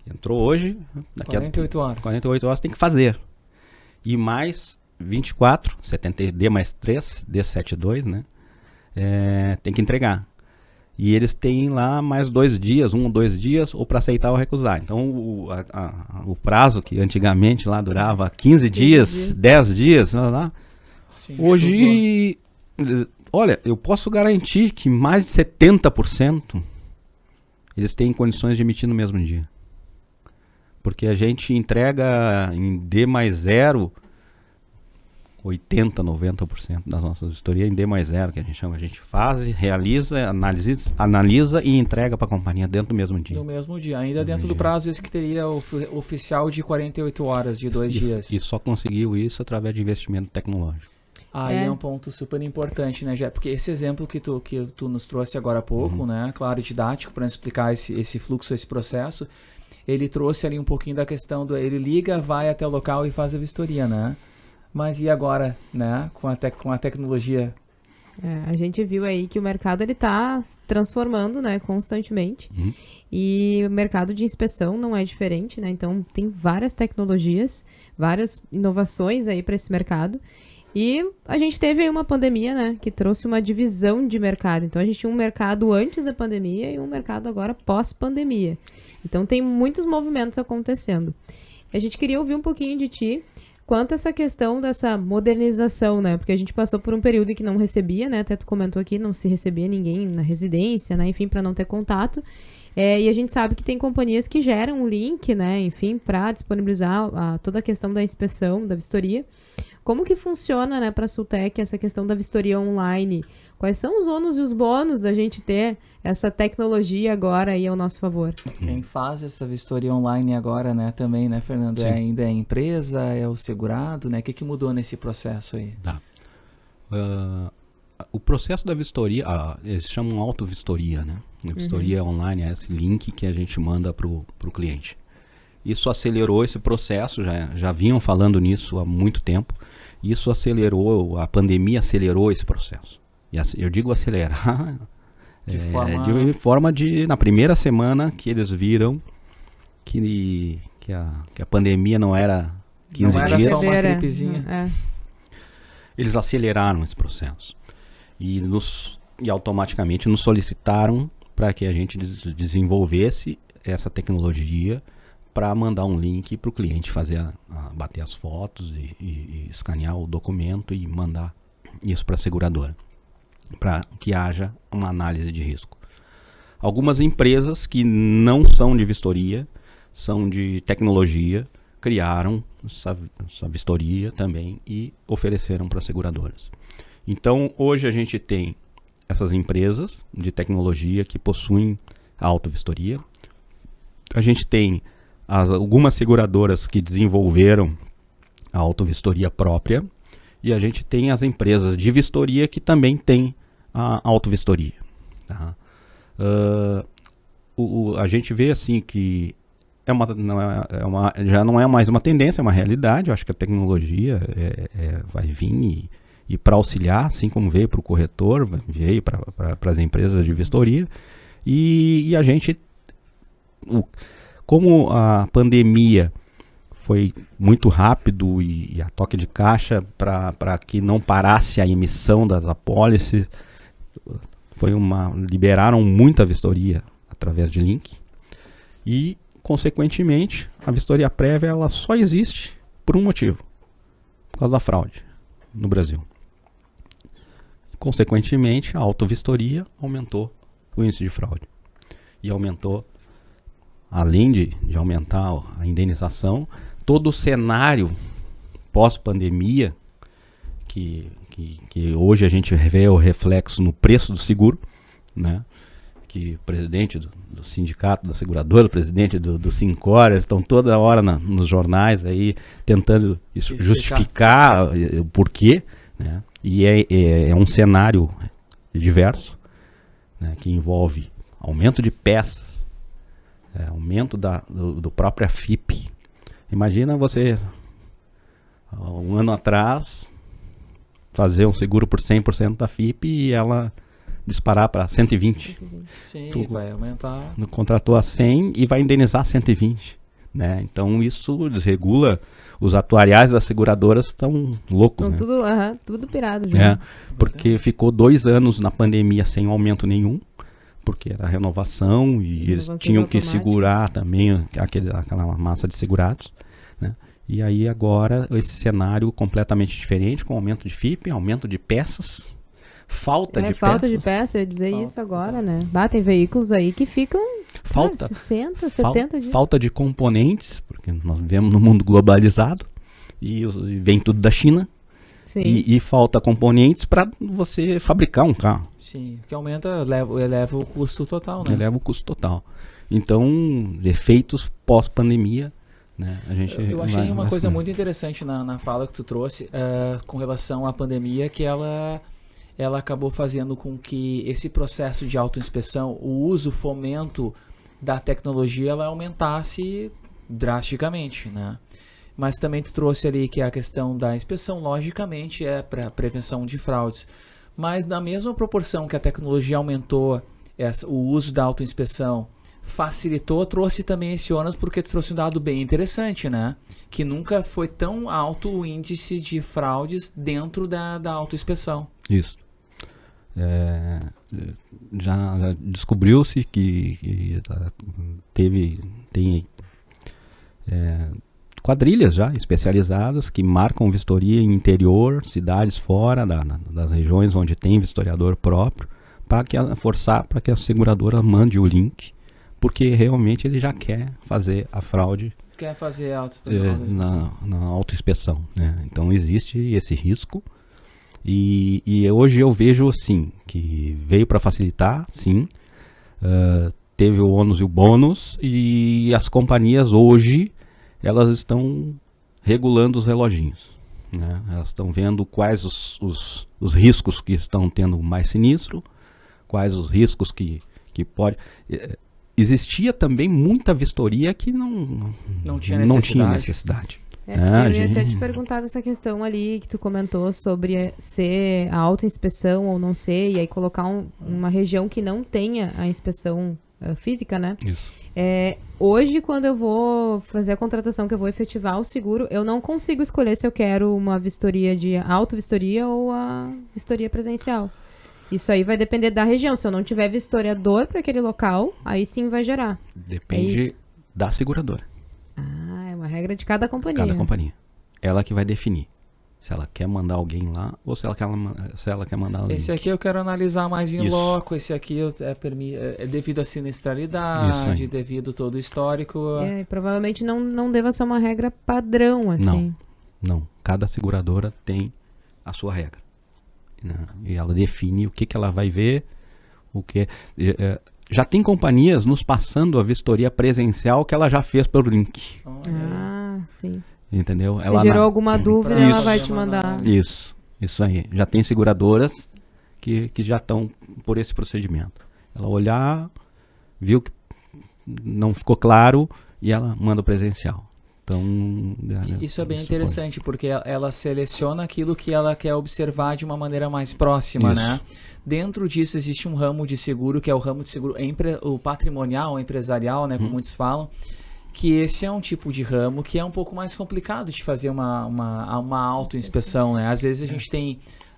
Entrou hoje, daqui 48 horas. 48 horas tem que fazer. E mais 24, D+3, D72, né? Tem que entregar. E eles têm lá mais 2 dias, 1 ou 2 dias, ou para aceitar ou recusar. Então, o prazo que antigamente lá durava 15 dias, 10 dias, lá, Sim, hoje, olha, eu posso garantir que mais de 70% eles têm condições de emitir no mesmo dia. Porque a gente entrega em D+0 80%, 90% das nossas vistorias em D+0, que a gente chama. A gente faz, realiza, analisa e entrega para a companhia dentro do mesmo dia. No mesmo dia, ainda dentro do prazo esse que teria oficial de 48 horas, de 2 dias. E só conseguiu isso através de investimento tecnológico. Aí é um ponto super importante, né, Jé? Porque esse exemplo que tu nos trouxe agora há pouco, né, claro, didático, para explicar esse fluxo, esse processo, ele trouxe ali um pouquinho da questão do... Ele liga, vai até o local e faz a vistoria, né? Mas e agora, né, com a tecnologia? A gente viu aí que o mercado ele tá transformando, né, constantemente. E o mercado de inspeção não é diferente, né? Então tem várias tecnologias, várias inovações aí para esse mercado. E a gente teve aí uma pandemia, né, que trouxe uma divisão de mercado. Então a gente tinha um mercado antes da pandemia e um mercado agora pós-pandemia. Então tem muitos movimentos acontecendo. A gente queria ouvir um pouquinho de ti quanto a essa questão dessa modernização, né? Porque a gente passou por um período em que não recebia, né? Até tu comentou aqui, não se recebia ninguém na residência, né? Enfim, para não ter contato. E a gente sabe que tem companhias que geram um link, né? Enfim, para disponibilizar toda a questão da inspeção, da vistoria. Como que funciona, né, para a Sultec essa questão da vistoria online? Quais são os ônus e os bônus da gente ter essa tecnologia agora aí ao nosso favor? Quem faz essa vistoria online agora, né, também, né, Fernando? Sim. Ainda é a empresa, é o segurado, né? O que mudou nesse processo aí? Tá. O processo da vistoria, eles chamam auto-vistoria, né? A vistoria online é esse link que a gente manda para o cliente. Isso acelerou esse processo, já vinham falando nisso há muito tempo. Isso acelerou, a pandemia acelerou esse processo. E eu digo acelerar de forma de, na primeira semana que eles viram que a pandemia não era 15 não era dias. só uma gripezinha. Eles aceleraram esse processo. E automaticamente nos solicitaram para que a gente desenvolvesse essa tecnologia para mandar um link para o cliente bater as fotos e escanear o documento e mandar isso para a seguradora, para que haja uma análise de risco. Algumas empresas que não são de vistoria, são de tecnologia, criaram essa vistoria também e ofereceram para as seguradoras. Então, hoje a gente tem essas empresas de tecnologia que possuem a auto-vistoria. A gente tem algumas seguradoras que desenvolveram a auto-vistoria própria e a gente tem as empresas de vistoria que também têm a auto-vistoria. Tá? A gente vê assim que já não é mais uma tendência, é uma realidade. Eu acho que a tecnologia vai vir e para auxiliar, assim como veio para o corretor, veio para as empresas de vistoria. E a gente... Como a pandemia foi muito rápido e a toque de caixa para que não parasse a emissão das apólices, liberaram muita vistoria através de link e, consequentemente, a vistoria prévia ela só existe por um motivo, por causa da fraude no Brasil. Consequentemente, a auto-vistoria aumentou o índice de fraude e aumentou, além de aumentar a indenização, todo o cenário pós-pandemia, que hoje a gente vê o reflexo no preço do seguro, né? Que o presidente do sindicato da seguradora, o presidente do Sincor, eles estão toda hora nos jornais aí tentando justificar o porquê, né? E é um cenário diverso, né? Que envolve aumento de peças, aumento do próprio FIP. Imagina você, um ano atrás, fazer um seguro por 100% da FIP e ela disparar para 120. Sim, Tu vai aumentar. contratou a 100 e vai indenizar 120. Né? Então isso desregula. Os atuariais das seguradoras estão loucos. Então, Né? tudo pirado já. Porque ficou 2 anos na pandemia sem aumento nenhum, porque era renovação e eles tinham que segurar também aquela massa de segurados. Né? E aí agora esse cenário completamente diferente, com aumento de FIP, aumento de peças, falta de peças, eu ia dizer isso agora, né? Tem veículos aí que ficam 60, 70 dias. Falta de componentes, porque nós vivemos num mundo globalizado e vem tudo da China. Sim. E falta componentes para você fabricar um carro. Sim, o que aumenta, eleva o custo total, né? Eleva o custo total. Então, efeitos pós-pandemia, né? Eu achei uma coisa muito interessante na fala que tu trouxe com relação à pandemia, que ela acabou fazendo com que esse processo de autoinspeção, o uso, o fomento da tecnologia, ela aumentasse drasticamente, né? Mas também tu trouxe ali que a questão da inspeção, logicamente, é para prevenção de fraudes. Mas na mesma proporção que a tecnologia aumentou o uso da autoinspeção, facilitou, trouxe também esse ônus, porque trouxe um dado bem interessante, né? Que nunca foi tão alto o índice de fraudes dentro da autoinspeção. Isso. Já descobriu-se que tem quadrilhas já especializadas que marcam vistoria em interior, cidades fora das regiões onde tem vistoriador próprio, para forçar para que a seguradora mande o link, porque realmente ele já quer fazer a fraude. Quer fazer a autoinspeção. Na autoinspeção, né? Então existe esse risco. E hoje eu vejo assim, que veio para facilitar, sim, teve o ônus e o bônus, e as companhias hoje, elas estão regulando os reloginhos, né? Elas estão vendo quais os riscos que estão tendo mais sinistro, quais os riscos que pode... Existia também muita vistoria que não tinha necessidade. Eu ia até te perguntar dessa questão ali que tu comentou sobre ser a autoinspeção ou não ser, e aí colocar uma região que não tenha a inspeção física, né? Isso. Hoje, quando eu vou fazer a contratação, que eu vou efetivar o seguro, eu não consigo escolher se eu quero uma vistoria de auto-vistoria ou a vistoria presencial. Isso aí vai depender da região. Se eu não tiver vistoriador para aquele local, aí sim vai gerar. Depende da seguradora. É uma regra de cada companhia. Cada companhia. Ela que vai definir se ela quer mandar alguém lá ou se ela quer mandar alguém. Esse aqui eu quero analisar mais em loco, esse aqui é devido à sinistralidade, devido todo o histórico. E provavelmente não deva ser uma regra padrão, assim. Não. Cada seguradora tem a sua regra. Né? E ela define o que ela vai ver, o que... Já tem companhias nos passando a vistoria presencial que ela já fez pelo link. Sim. Entendeu? Se gerou alguma dúvida, ela vai te mandar. Isso aí. Já tem seguradoras que já estão por esse procedimento. Ela olhar, viu que não ficou claro e ela manda o presencial. Então, isso é bem interessante, porque ela seleciona aquilo que ela quer observar de uma maneira mais próxima, né? Dentro disso existe um ramo de seguro, que é o ramo de seguro o patrimonial, o empresarial, né, como muitos falam, que esse é um tipo de ramo que é um pouco mais complicado de fazer uma autoinspeção, né? Às vezes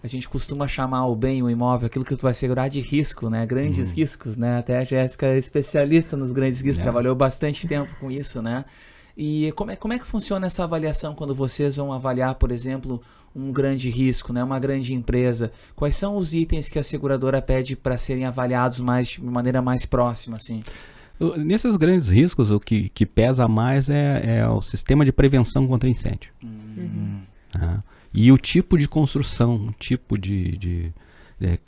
a gente costuma chamar o imóvel, aquilo que tu vai segurar de risco, né? Grandes riscos, né? Até a Jéssica é especialista nos grandes riscos, trabalhou bastante tempo com isso, né? E como é que funciona essa avaliação quando vocês vão avaliar, por exemplo, um grande risco, né? Uma grande empresa? Quais são os itens que a seguradora pede para serem avaliados de maneira mais próxima, assim? Nesses grandes riscos, o que pesa mais é o sistema de prevenção contra incêndio. E o tipo de construção, o tipo de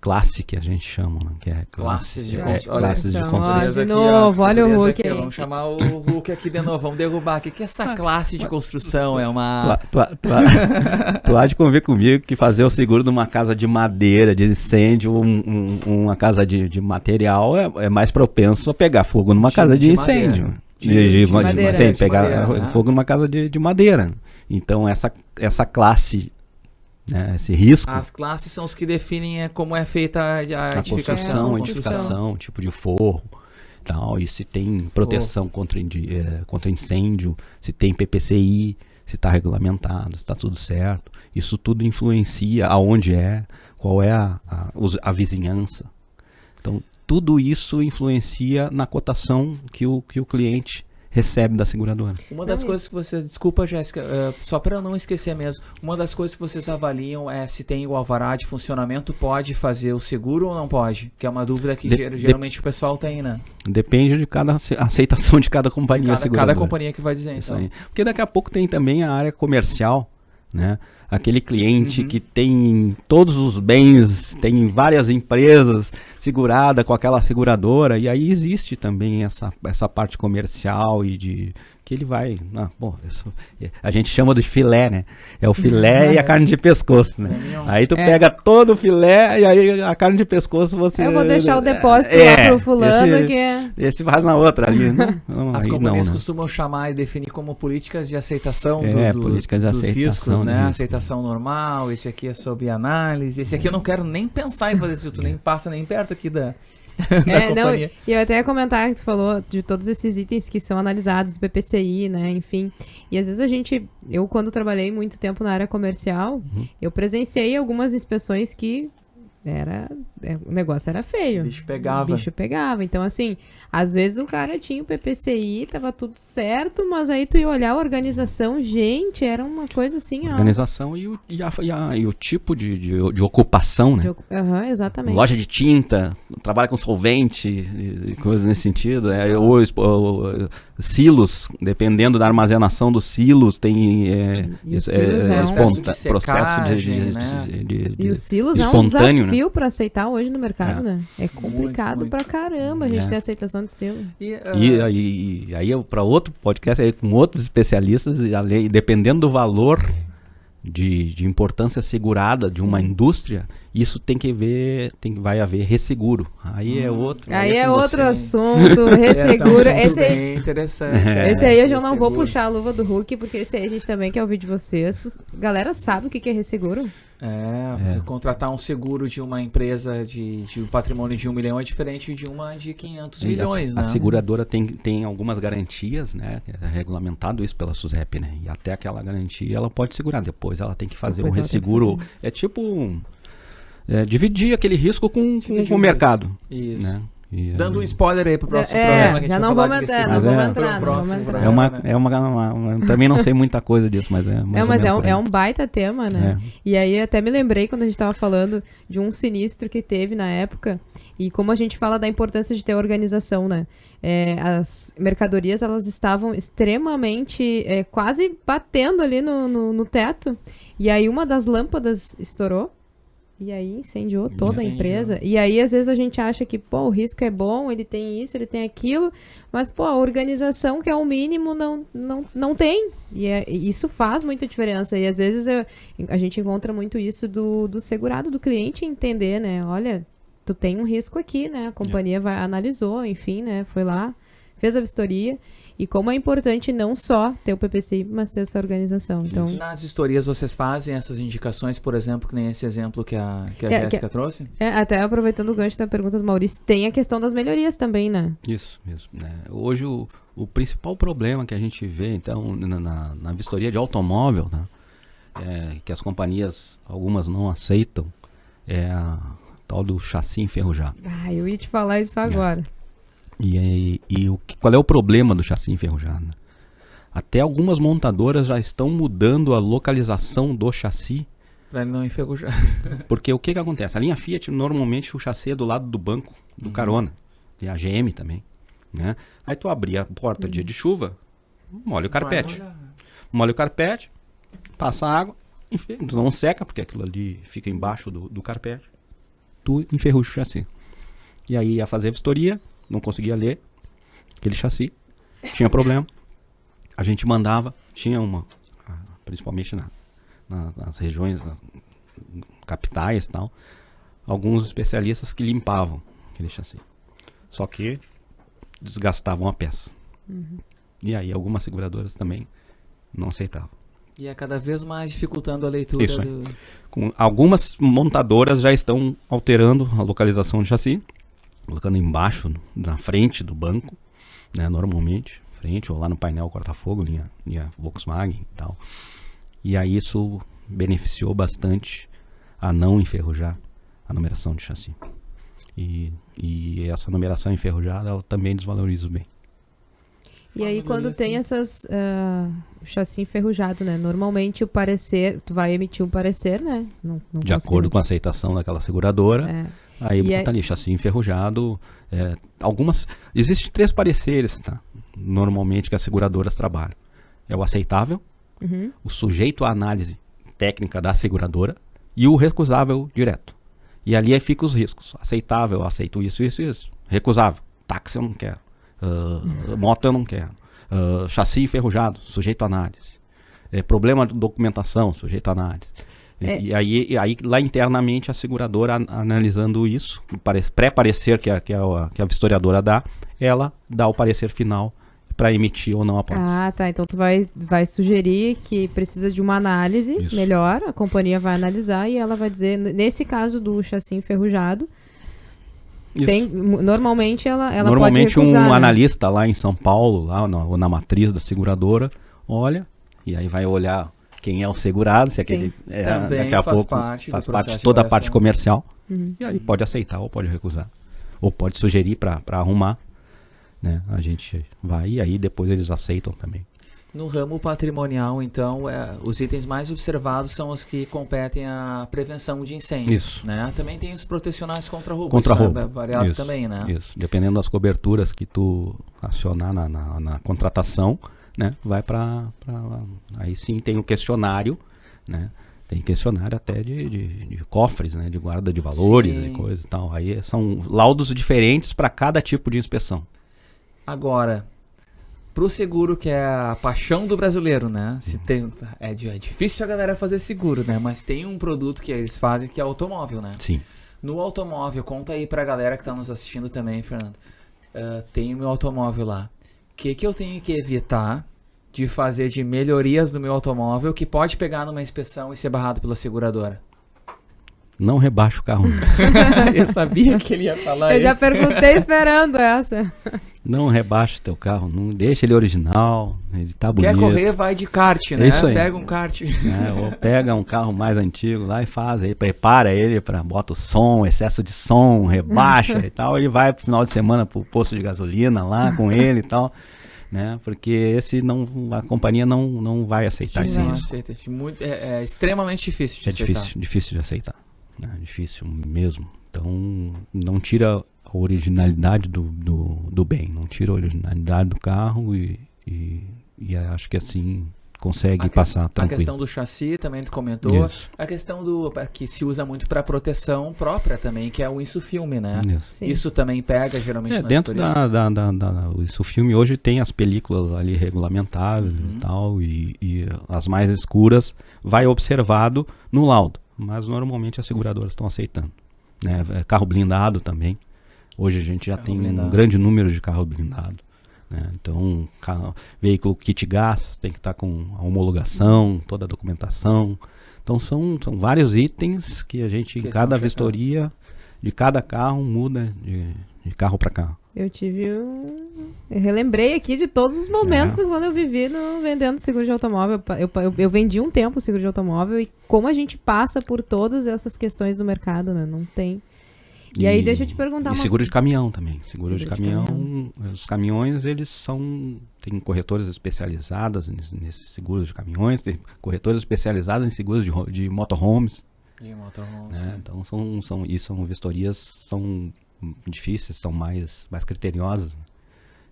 classe que a gente chama, né? Que é Classes de classes de construção. construção. De novo, olha o Hulk aí. Vamos chamar o Hulk aqui de novo, vamos derrubar aqui. O que é essa classe de construção? É uma... Tu há de convir comigo que fazer o seguro de uma casa de madeira, de incêndio, uma casa de material é mais propenso a pegar fogo numa casa de incêndio. Pegar fogo numa casa de madeira. Então essa classe, né, esse risco... As classes são os que definem como é feita a edificação. A edificação, tipo de forro, tal, e se tem proteção contra incêndio, se tem PPCI, se está regulamentado, se está tudo certo. Isso tudo influencia aonde qual é a vizinhança. Então, tudo isso influencia na cotação que o cliente recebe da seguradora. Uma das coisas que você... Desculpa, Jéssica, só para eu não esquecer mesmo. Uma das coisas que vocês avaliam é se tem o alvará de funcionamento, pode fazer o seguro ou não pode? Que é uma dúvida que geralmente o pessoal tem, né? Depende de cada aceitação de cada companhia seguradora. Cada companhia que vai dizer, isso então. Aí. Porque daqui a pouco tem também a área comercial, né? Aquele cliente que tem todos os bens, tem várias empresas segurada com aquela seguradora, e aí existe também essa parte comercial e de que ele vai, a gente chama de filé, né? É o filé e a carne de pescoço, né? Aí tu pega todo o filé e aí a carne de pescoço você... Eu vou deixar o depósito lá pro fulano esse faz na outra ali, né? As companhias costumam chamar e definir como políticas de aceitação políticas de dos aceitação, riscos, né? Risco. Aceitação normal, esse aqui é sob análise, esse aqui eu não quero nem pensar em fazer isso, tu nem passa nem perto aqui da companhia. E eu até ia comentar que tu falou de todos esses itens que são analisados do PPCI, né, enfim. E às vezes eu quando trabalhei muito tempo na área comercial, eu presenciei algumas inspeções que o negócio era feio. O bicho pegava. Então, assim, às vezes o cara tinha o PPCI, tava tudo certo, mas aí tu ia olhar a organização, gente, era uma coisa assim, organização e o tipo de ocupação, né? Exatamente. Loja de tinta, trabalha com solvente e coisas nesse sentido. Silos, dependendo da armazenação dos silos, tem processo e os silos é um desafio para aceitar hoje no mercado, né? É complicado muito. Pra caramba a gente ter aceitação de silo. E aí para outro podcast aí, com outros especialistas, e dependendo do valor de importância segurada de uma indústria, isso vai haver resseguro. Aí é outro. Aí é outro assunto, resseguro. Esse aí é interessante. Esse aí eu já não vou puxar a luva do Hulk, porque esse aí a gente também quer ouvir de vocês. Galera sabe o que é resseguro? Contratar um seguro de uma empresa de um patrimônio de 1 milhão é diferente de uma de 500 milhões, né? A seguradora tem algumas garantias, né? É regulamentado isso pela SUSEP, né? E até aquela garantia ela pode segurar. Depois ela tem que fazer um resseguro. É tipo dividir aquele risco com o mercado. Isso. Né? Dando um spoiler aí pro próximo programa que a gente não vamos entrar. Também não sei muita coisa disso, mas é um baita tema, né? E aí até me lembrei quando a gente tava falando de um sinistro que teve na época, e como a gente fala da importância de ter organização, né? As mercadorias, elas estavam extremamente, quase batendo ali no teto, e aí uma das lâmpadas estourou. E aí incendiou toda a empresa. E aí, às vezes, a gente acha que, o risco é bom, ele tem isso, ele tem aquilo, mas, a organização, que é o mínimo, não tem. E isso faz muita diferença. E, às vezes, a gente encontra muito isso do segurado, do cliente entender, né? Olha, tu tem um risco aqui, né? A companhia analisou, enfim, né? Foi lá, fez a vistoria. E como é importante não só ter o PPCI, mas ter essa organização. Então... Nas vistorias vocês fazem essas indicações, por exemplo, que nem esse exemplo que a Jéssica trouxe? Até aproveitando o gancho da pergunta do Maurício, tem a questão das melhorias também, né? Isso. Né? Hoje o principal problema que a gente vê, então, na vistoria de automóvel, né, que as companhias, algumas não aceitam, é a tal do chassi enferrujado. Eu ia te falar isso agora. Qual é o problema do chassi enferrujado? Até algumas montadoras já estão mudando a localização do chassi para ele não enferrujar. Porque o que acontece? A linha Fiat, normalmente, o chassi é do lado do banco do carona. E a GM também. Né? Aí tu abrir a porta dia de chuva, molha o carpete. Molha o carpete, passa água, enfim, tu não seca, porque aquilo ali fica embaixo do carpete. tu enferruja o chassi. E aí ia fazer a vistoria, não conseguia ler aquele chassi, tinha problema. A gente mandava, tinha principalmente nas regiões capitais e tal, alguns especialistas que limpavam aquele chassi. Só que desgastavam a peça. E aí algumas seguradoras também não aceitavam. E é cada vez mais dificultando a leitura Isso aí. Algumas montadoras já estão alterando a localização do chassi, colocando embaixo, na frente do banco, né, normalmente, frente ou lá no painel corta-fogo, linha Volkswagen e tal. E aí isso beneficiou bastante a não enferrujar a numeração de chassi. E essa numeração enferrujada, ela também desvaloriza o bem. E aí, quando tem essas chassi enferrujado, né? Normalmente o parecer, tu vai emitir um parecer, né? Não de acordo com a aceitação daquela seguradora. Aí bota ali, chassi enferrujado. Existem 3 pareceres, tá? Normalmente que as seguradoras trabalham. É o aceitável, o sujeito à análise técnica da seguradora e o recusável direto. E ali aí fica os riscos. Aceitável, aceito isso. Recusável, táxi eu não quero. Moto eu não quero. Chassi enferrujado, sujeito à análise. Problema de documentação, sujeito à análise. E aí lá internamente a seguradora analisando isso, pré-parecer que a vistoriadora dá, ela dá o parecer final para emitir ou não a pólice. Ah, tá. Então tu vai sugerir que precisa de uma análise melhor, a companhia vai analisar e ela vai dizer, nesse caso do chassi enferrujado, normalmente ela normalmente pode recusar, um né? analista lá em São Paulo, lá na matriz da seguradora, olha, e aí vai olhar quem é o segurado, se aquele daqui a pouco faz parte de toda a parte comercial, e aí pode aceitar ou pode recusar, ou pode sugerir para arrumar, né? A gente vai e aí depois eles aceitam também. No ramo patrimonial, então, os itens mais observados são os que competem à prevenção de incêndio. Isso. Né? Também tem os protecionais contra roubo. Contra roubo. É variado também, né? Isso. Dependendo das coberturas que tu acionar na contratação, né? Vai para... Aí sim tem o questionário, né? Tem questionário até de cofres, né? De guarda de valores e coisa e tal. Aí são laudos diferentes para cada tipo de inspeção. Agora... Pro seguro, que é a paixão do brasileiro, né? É difícil a galera fazer seguro, né? Mas tem um produto que eles fazem que é automóvel, né? Sim. No automóvel, conta aí pra galera que tá nos assistindo também, Fernando. Tem o meu automóvel lá. O que eu tenho que evitar de fazer de melhorias no meu automóvel que pode pegar numa inspeção e ser barrado pela seguradora? Não rebaixa o carro. Eu sabia que ele ia falar Eu isso. já perguntei esperando essa. Não rebaixa o teu carro, não deixa ele original, ele tá bonito. Quer correr, vai de kart, né? É isso aí. Pega um kart. Ou pega um carro mais antigo lá e faz, aí prepara ele, bota o som, excesso de som, rebaixa e tal, ele vai pro final de semana pro posto de gasolina lá com ele e tal, né? Porque a companhia não vai aceitar isso. Não aceita. É extremamente difícil de aceitar. Difícil de aceitar, né? Difícil mesmo. Então, não tira a originalidade do bem, não tira a originalidade do carro e acho que assim consegue passar tranquilo. A questão do chassi também tu comentou. Isso. A questão que se usa muito para proteção própria também, que é o insufilme, né? Isso também pega geralmente nas dentro o insufilme hoje tem as películas ali regulamentadas e tal, e as mais escuras vai observado no laudo, mas normalmente as seguradoras estão aceitando, né? Carro blindado também. Hoje a gente já tem um grande número de carro blindado, né? Então, veículo kit gás tem que estar com a homologação, toda a documentação. Então são vários itens que a gente, em cada vistoria de cada carro, muda de carro para carro. Eu relembrei aqui de todos os momentos quando eu vivi vendendo seguro de automóvel. Eu vendi um tempo seguro de automóvel e como a gente passa por todas essas questões do mercado, né? Não tem... E aí deixa eu te perguntar seguro de caminhão também. Seguro de caminhão. Os caminhões, eles tem corretoras especializadas nesses seguros de caminhões, tem corretoras especializadas em seguros de motorhomes. Né? Então são vistorias são difíceis, são mais criteriosas. Né?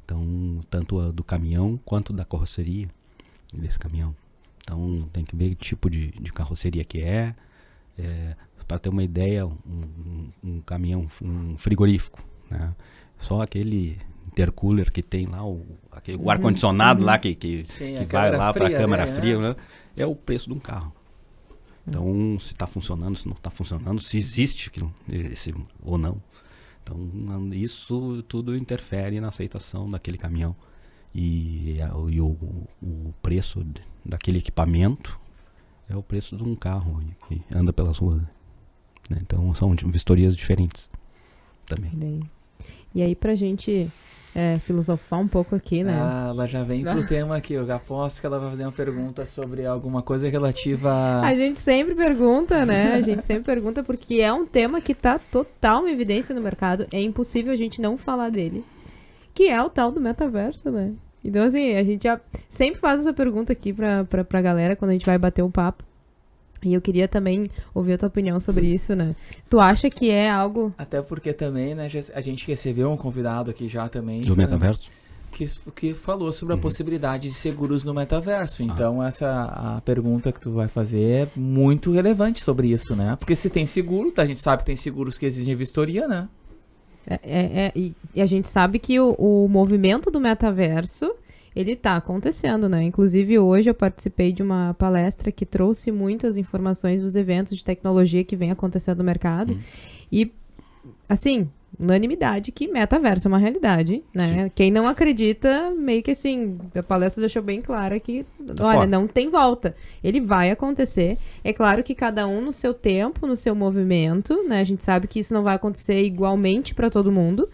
Então, tanto a do caminhão quanto da carroceria desse caminhão. Então tem que ver que tipo de carroceria que é. Para ter uma ideia, um caminhão, um frigorífico, né? Só aquele intercooler que tem lá, o ar-condicionado lá que Sim, vai lá para a câmara né? fria, né? É o preço de um carro. Então, se está funcionando, se não está funcionando, se existe esse ou não. Então, isso tudo interfere na aceitação daquele caminhão. E o preço daquele equipamento é o preço de um carro que anda pelas ruas. Né? Então, são vistorias diferentes também. E aí, pra gente filosofar um pouco aqui, né? Ah, ela já vem pro tema aqui. Eu aposto que ela vai fazer uma pergunta sobre alguma coisa relativa A gente sempre pergunta, né? A gente sempre pergunta porque é um tema que tá total em evidência no mercado. É impossível a gente não falar dele. Que é o tal do metaverso, né? Então, assim, a gente já sempre faz essa pergunta aqui pra galera quando a gente vai bater um papo. E eu queria também ouvir a tua opinião sobre isso, né? Tu acha que é algo... Até porque também, né, a gente recebeu um convidado aqui já também. Do metaverso? Que falou sobre a possibilidade de seguros no metaverso. Então, a pergunta que tu vai fazer é muito relevante sobre isso, né? Porque se tem seguro, a gente sabe que tem seguros que exigem vistoria, né? E a gente sabe que o movimento do metaverso, ele tá acontecendo, né? Inclusive, hoje eu participei de uma palestra que trouxe muitas informações dos eventos de tecnologia que vem acontecendo no mercado. E, assim, unanimidade que metaverso é uma realidade, né? Sim. Quem não acredita, meio que assim, a palestra deixou bem clara que, olha, não tem volta. Ele vai acontecer. É claro que cada um no seu tempo, no seu movimento, né? A gente sabe que isso não vai acontecer igualmente para todo mundo,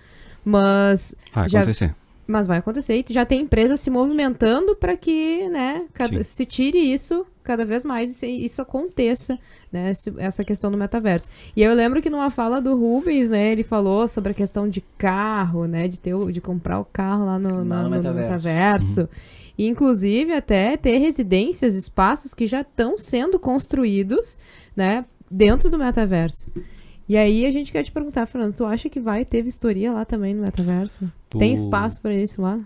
mas... Vai acontecer. Mas vai acontecer e já tem empresas se movimentando para que, né, se tire isso cada vez mais e isso aconteça, né, essa questão do metaverso. E eu lembro que numa fala do Rubens, né, ele falou sobre a questão de carro, né, de comprar o carro lá no metaverso. E, inclusive, até ter residências, espaços que já estão sendo construídos, né, dentro do metaverso. E aí a gente quer te perguntar, Fernando, tu acha que vai ter vistoria lá também no metaverso? Tem espaço para isso lá?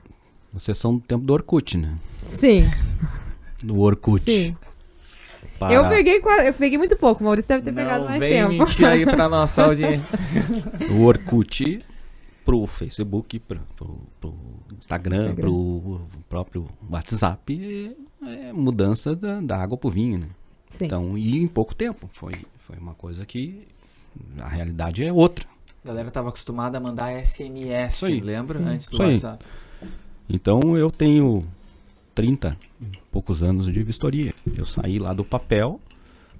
Vocês são do tempo do Orkut, né? Sim. Do Orkut. Sim. Eu peguei muito pouco, o Maurício deve ter pegado mais tempo. Vem mentir aí pra nossa audiência. O Orkut pro Facebook, pro Instagram, pro próprio WhatsApp, é mudança da água pro vinho, né? Sim. Então, e em pouco tempo. Foi uma coisa que a realidade é outra. A galera estava acostumada a mandar SMS, lembra? Sim. Antes do WhatsApp. Então eu tenho 30 e poucos anos de vistoria. Eu saí lá do papel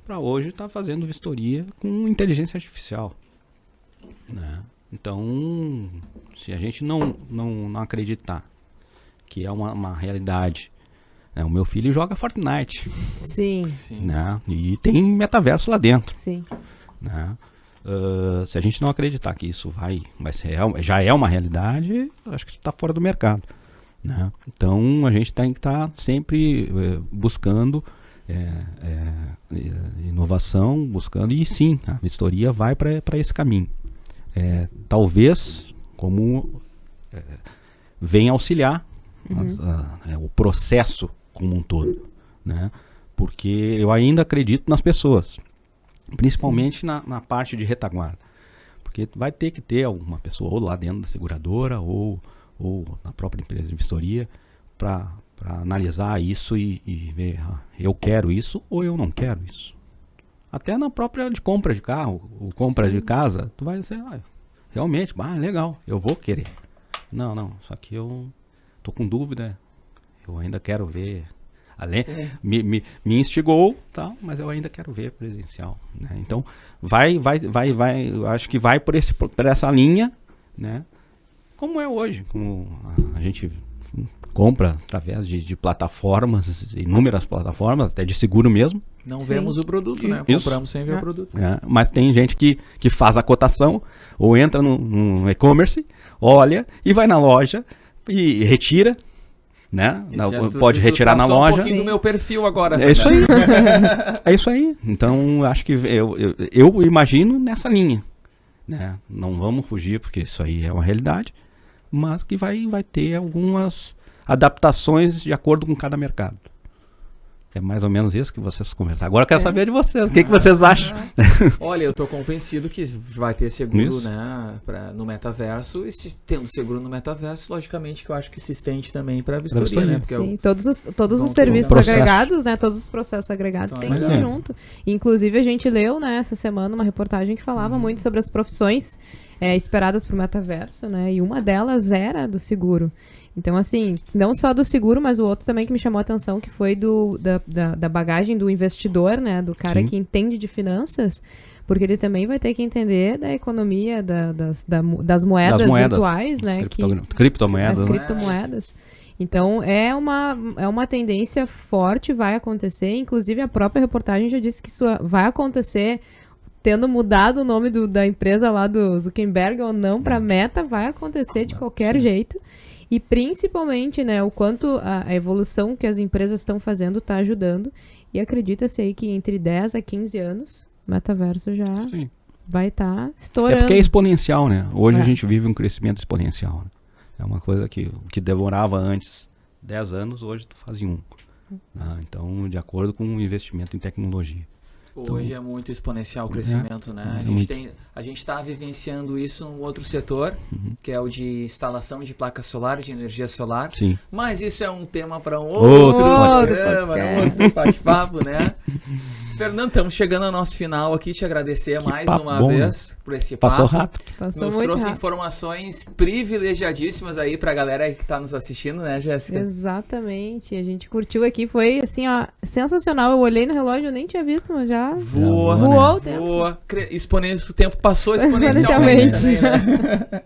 para hoje estar fazendo vistoria com inteligência artificial. Né? Então, se a gente não acreditar que é uma realidade... O meu filho joga Fortnite. Sim. Né? E tem metaverso lá dentro. Sim. Né? Se a gente não acreditar que isso já é uma realidade, acho que isso está fora do mercado. Né? Então a gente tem que estar sempre buscando inovação, buscando, e sim, a vistoria vai para esse caminho. Talvez como venha auxiliar o processo como um todo. Né? Porque eu ainda acredito nas pessoas. Principalmente na parte de retaguarda. Porque vai ter que ter alguma pessoa ou lá dentro da seguradora ou na própria empresa de vistoria para analisar isso e ver, eu quero isso ou eu não quero isso. Até na própria de compra de carro ou compra de casa, tu vai dizer, realmente, legal, eu vou querer. Não, só que eu tô com dúvida, eu ainda quero ver. Além, me instigou, mas eu ainda quero ver presencial. Né? Então, eu acho que vai por essa linha, né? Como é hoje, como a gente compra através de plataformas, inúmeras plataformas, até de seguro mesmo. Não vemos o produto, né? Isso. Compramos sem ver o produto. Mas tem gente que faz a cotação, ou entra no e-commerce, olha, e vai na loja e retira. Né? Pode retirar na loja. Um pouquinho do meu perfil agora. É isso aí. É isso aí. Então, acho que eu imagino nessa linha. Né? Não vamos fugir, porque isso aí é uma realidade, mas que vai ter algumas adaptações de acordo com cada mercado. É mais ou menos isso que vocês conversaram. Agora eu quero saber de vocês. O que vocês acham? Olha, eu tô convencido que vai ter seguro, Isso. né, no metaverso. E se tendo seguro no metaverso, logicamente que eu acho que se estende também para a vistoria, vistoria. né? Porque Sim, todos os Vão serviços processo. agregados, né? Todos os processos agregados Então, têm que ir é. junto. Inclusive, a gente leu, né, essa semana uma reportagem que falava muito sobre as profissões esperadas para o metaverso, né? E uma delas era do seguro. Então, assim, não só do seguro, mas o outro também que me chamou a atenção, que foi da bagagem do investidor, né? Do cara Sim. que entende de finanças, porque ele também vai ter que entender da economia das moedas virtuais, né? Criptomoedas. As né? criptomoedas. Então, é uma tendência forte, vai acontecer. Inclusive, a própria reportagem já disse que isso vai acontecer, tendo mudado o nome da empresa lá do Zuckerberg ou não para Meta, vai acontecer de qualquer jeito. E principalmente, né, o quanto a evolução que as empresas estão fazendo está ajudando. E acredita-se aí que entre 10 a 15 anos, o metaverso já Sim. vai estar É estourando. porque é exponencial, né? Hoje É. a gente vive um crescimento exponencial. Né? É uma coisa que o que demorava antes 10 anos, hoje tu faz em 1. Né? Então, de acordo com o investimento em tecnologia. hoje é muito exponencial o crescimento, né? A gente está vivenciando isso num outro setor, que é o de instalação de placas solares, de energia solar. Sim. Mas isso é um tema para um Outro programa, podcast. outro bate-papo, né? Fernando, estamos chegando ao nosso final aqui. Te agradecer mais papo uma bom, vez por esse papo. Passou rápido. Passou Nos muito trouxe rápido. informações privilegiadíssimas aí pra galera que tá nos assistindo, né, Jéssica? Exatamente. A gente curtiu aqui, foi assim, ó, sensacional. Eu olhei no relógio, eu nem tinha visto, mas já Voa, voou o tempo. voa. O tempo passou exponencialmente também, né?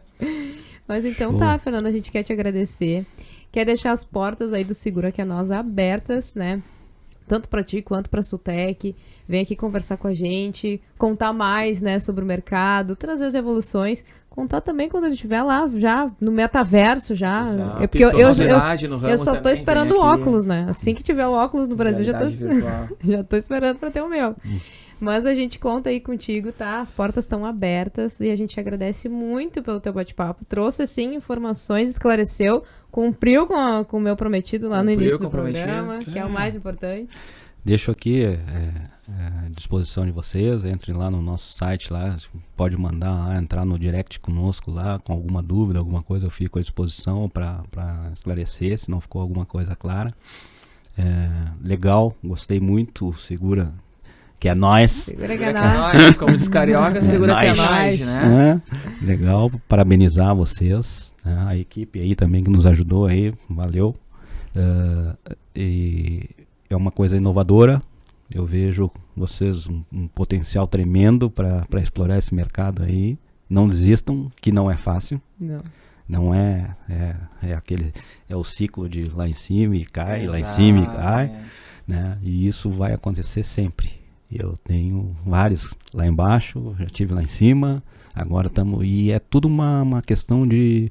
Mas então Boa. tá, Fernanda, a gente quer te agradecer. Quer deixar as portas aí do Segura Que É Nós abertas, né? Tanto para ti quanto para a Sultec. Vem aqui conversar com a gente, contar mais, né, sobre o mercado, trazer as evoluções, contar também quando ele estiver lá já no metaverso já. Exato. É porque eu Novidade no ramo só tô também, esperando vem o aqui. óculos, né? Assim que tiver o óculos no Brasil, Realidade virtual. já tô esperando para ter o meu. Mas a gente conta aí contigo, tá? As portas estão abertas e a gente agradece muito pelo teu bate-papo. Trouxe, assim, informações, esclareceu, cumpriu com o meu prometido lá no Cumpriu início com do o prometido. programa, que é o mais importante. Deixo aqui à disposição de vocês. Entrem lá no nosso site, lá, pode mandar lá, entrar no direct conosco lá, com alguma dúvida, alguma coisa, eu fico à disposição para esclarecer, se não ficou alguma coisa clara. Legal, gostei muito, segura que é nós. Segura que Segura é que é nós. nós, como diz carioca, segura que é Nós. nós, né? Legal, parabenizar vocês, né? A equipe aí também que nos ajudou aí, valeu. E é uma coisa inovadora. Eu vejo vocês um potencial tremendo para explorar esse mercado aí. Não desistam, que não é fácil. Não. Não é o ciclo de lá em cima e cai, lá em cima e cai, Exatamente. né? E isso vai acontecer sempre. Eu tenho vários lá embaixo, já tive lá em cima, agora estamos. E é tudo uma questão de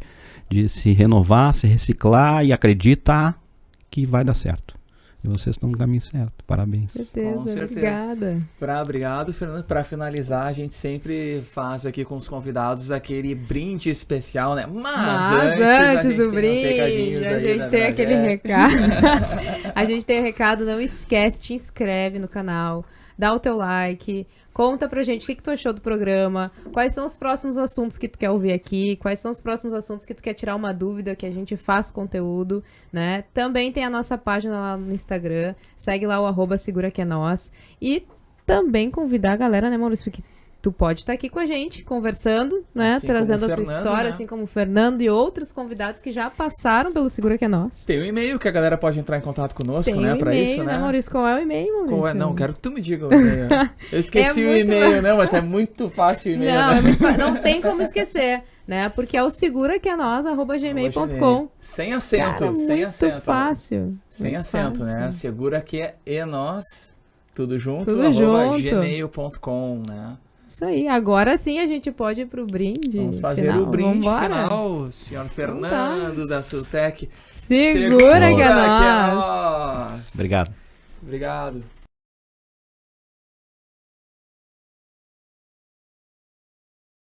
se renovar, se reciclar e acreditar que vai dar certo. E vocês estão no caminho certo. Parabéns. Certeza, Com certeza. obrigada. Obrigado, Fernando. Para finalizar, a gente sempre faz aqui com os convidados aquele brinde especial, né? Mas antes a gente do tem uns brinde, recadinhos a aí, gente né, tem da aquele Jéssica. recado. A gente tem o recado, não esquece, te inscreve no canal, dá o teu like, conta pra gente o que tu achou do programa, quais são os próximos assuntos que tu quer ouvir aqui, quais são os próximos assuntos que tu quer tirar uma dúvida, que a gente faz conteúdo, né? Também tem a nossa página lá no Instagram, segue lá o @Segura Que É Nós, e também convidar a galera, né, Maurício, porque tu pode estar aqui com a gente, conversando, né, Assim trazendo como a tua o Fernando, história, né? assim como o Fernando e outros convidados que já passaram pelo Segura Que É Nós. Tem um e-mail que a galera pode entrar em contato conosco, Tem né? um Pra e-mail, isso, né? Maurício? Qual é o e-mail, Maurício? Qual é? Não, quero que tu me diga o e-mail. Eu esqueci o muito e-mail, né? Mas é muito fácil o e-mail, Não, né? é muito não tem como esquecer, né? Porque é o seguraqueanós@gmail.com. Sem acento, Cara, sem muito acento. fácil. Sem muito acento, né? fácil. Segura que é nós, tudo junto, Tudo junto. @gmail.com, né? Isso aí. Agora sim a gente pode ir pro brinde. Vamos fazer final. o brinde Vambora. final, senhor Fernando da Sultec. Segura que é nós. nós. Obrigado. Obrigado.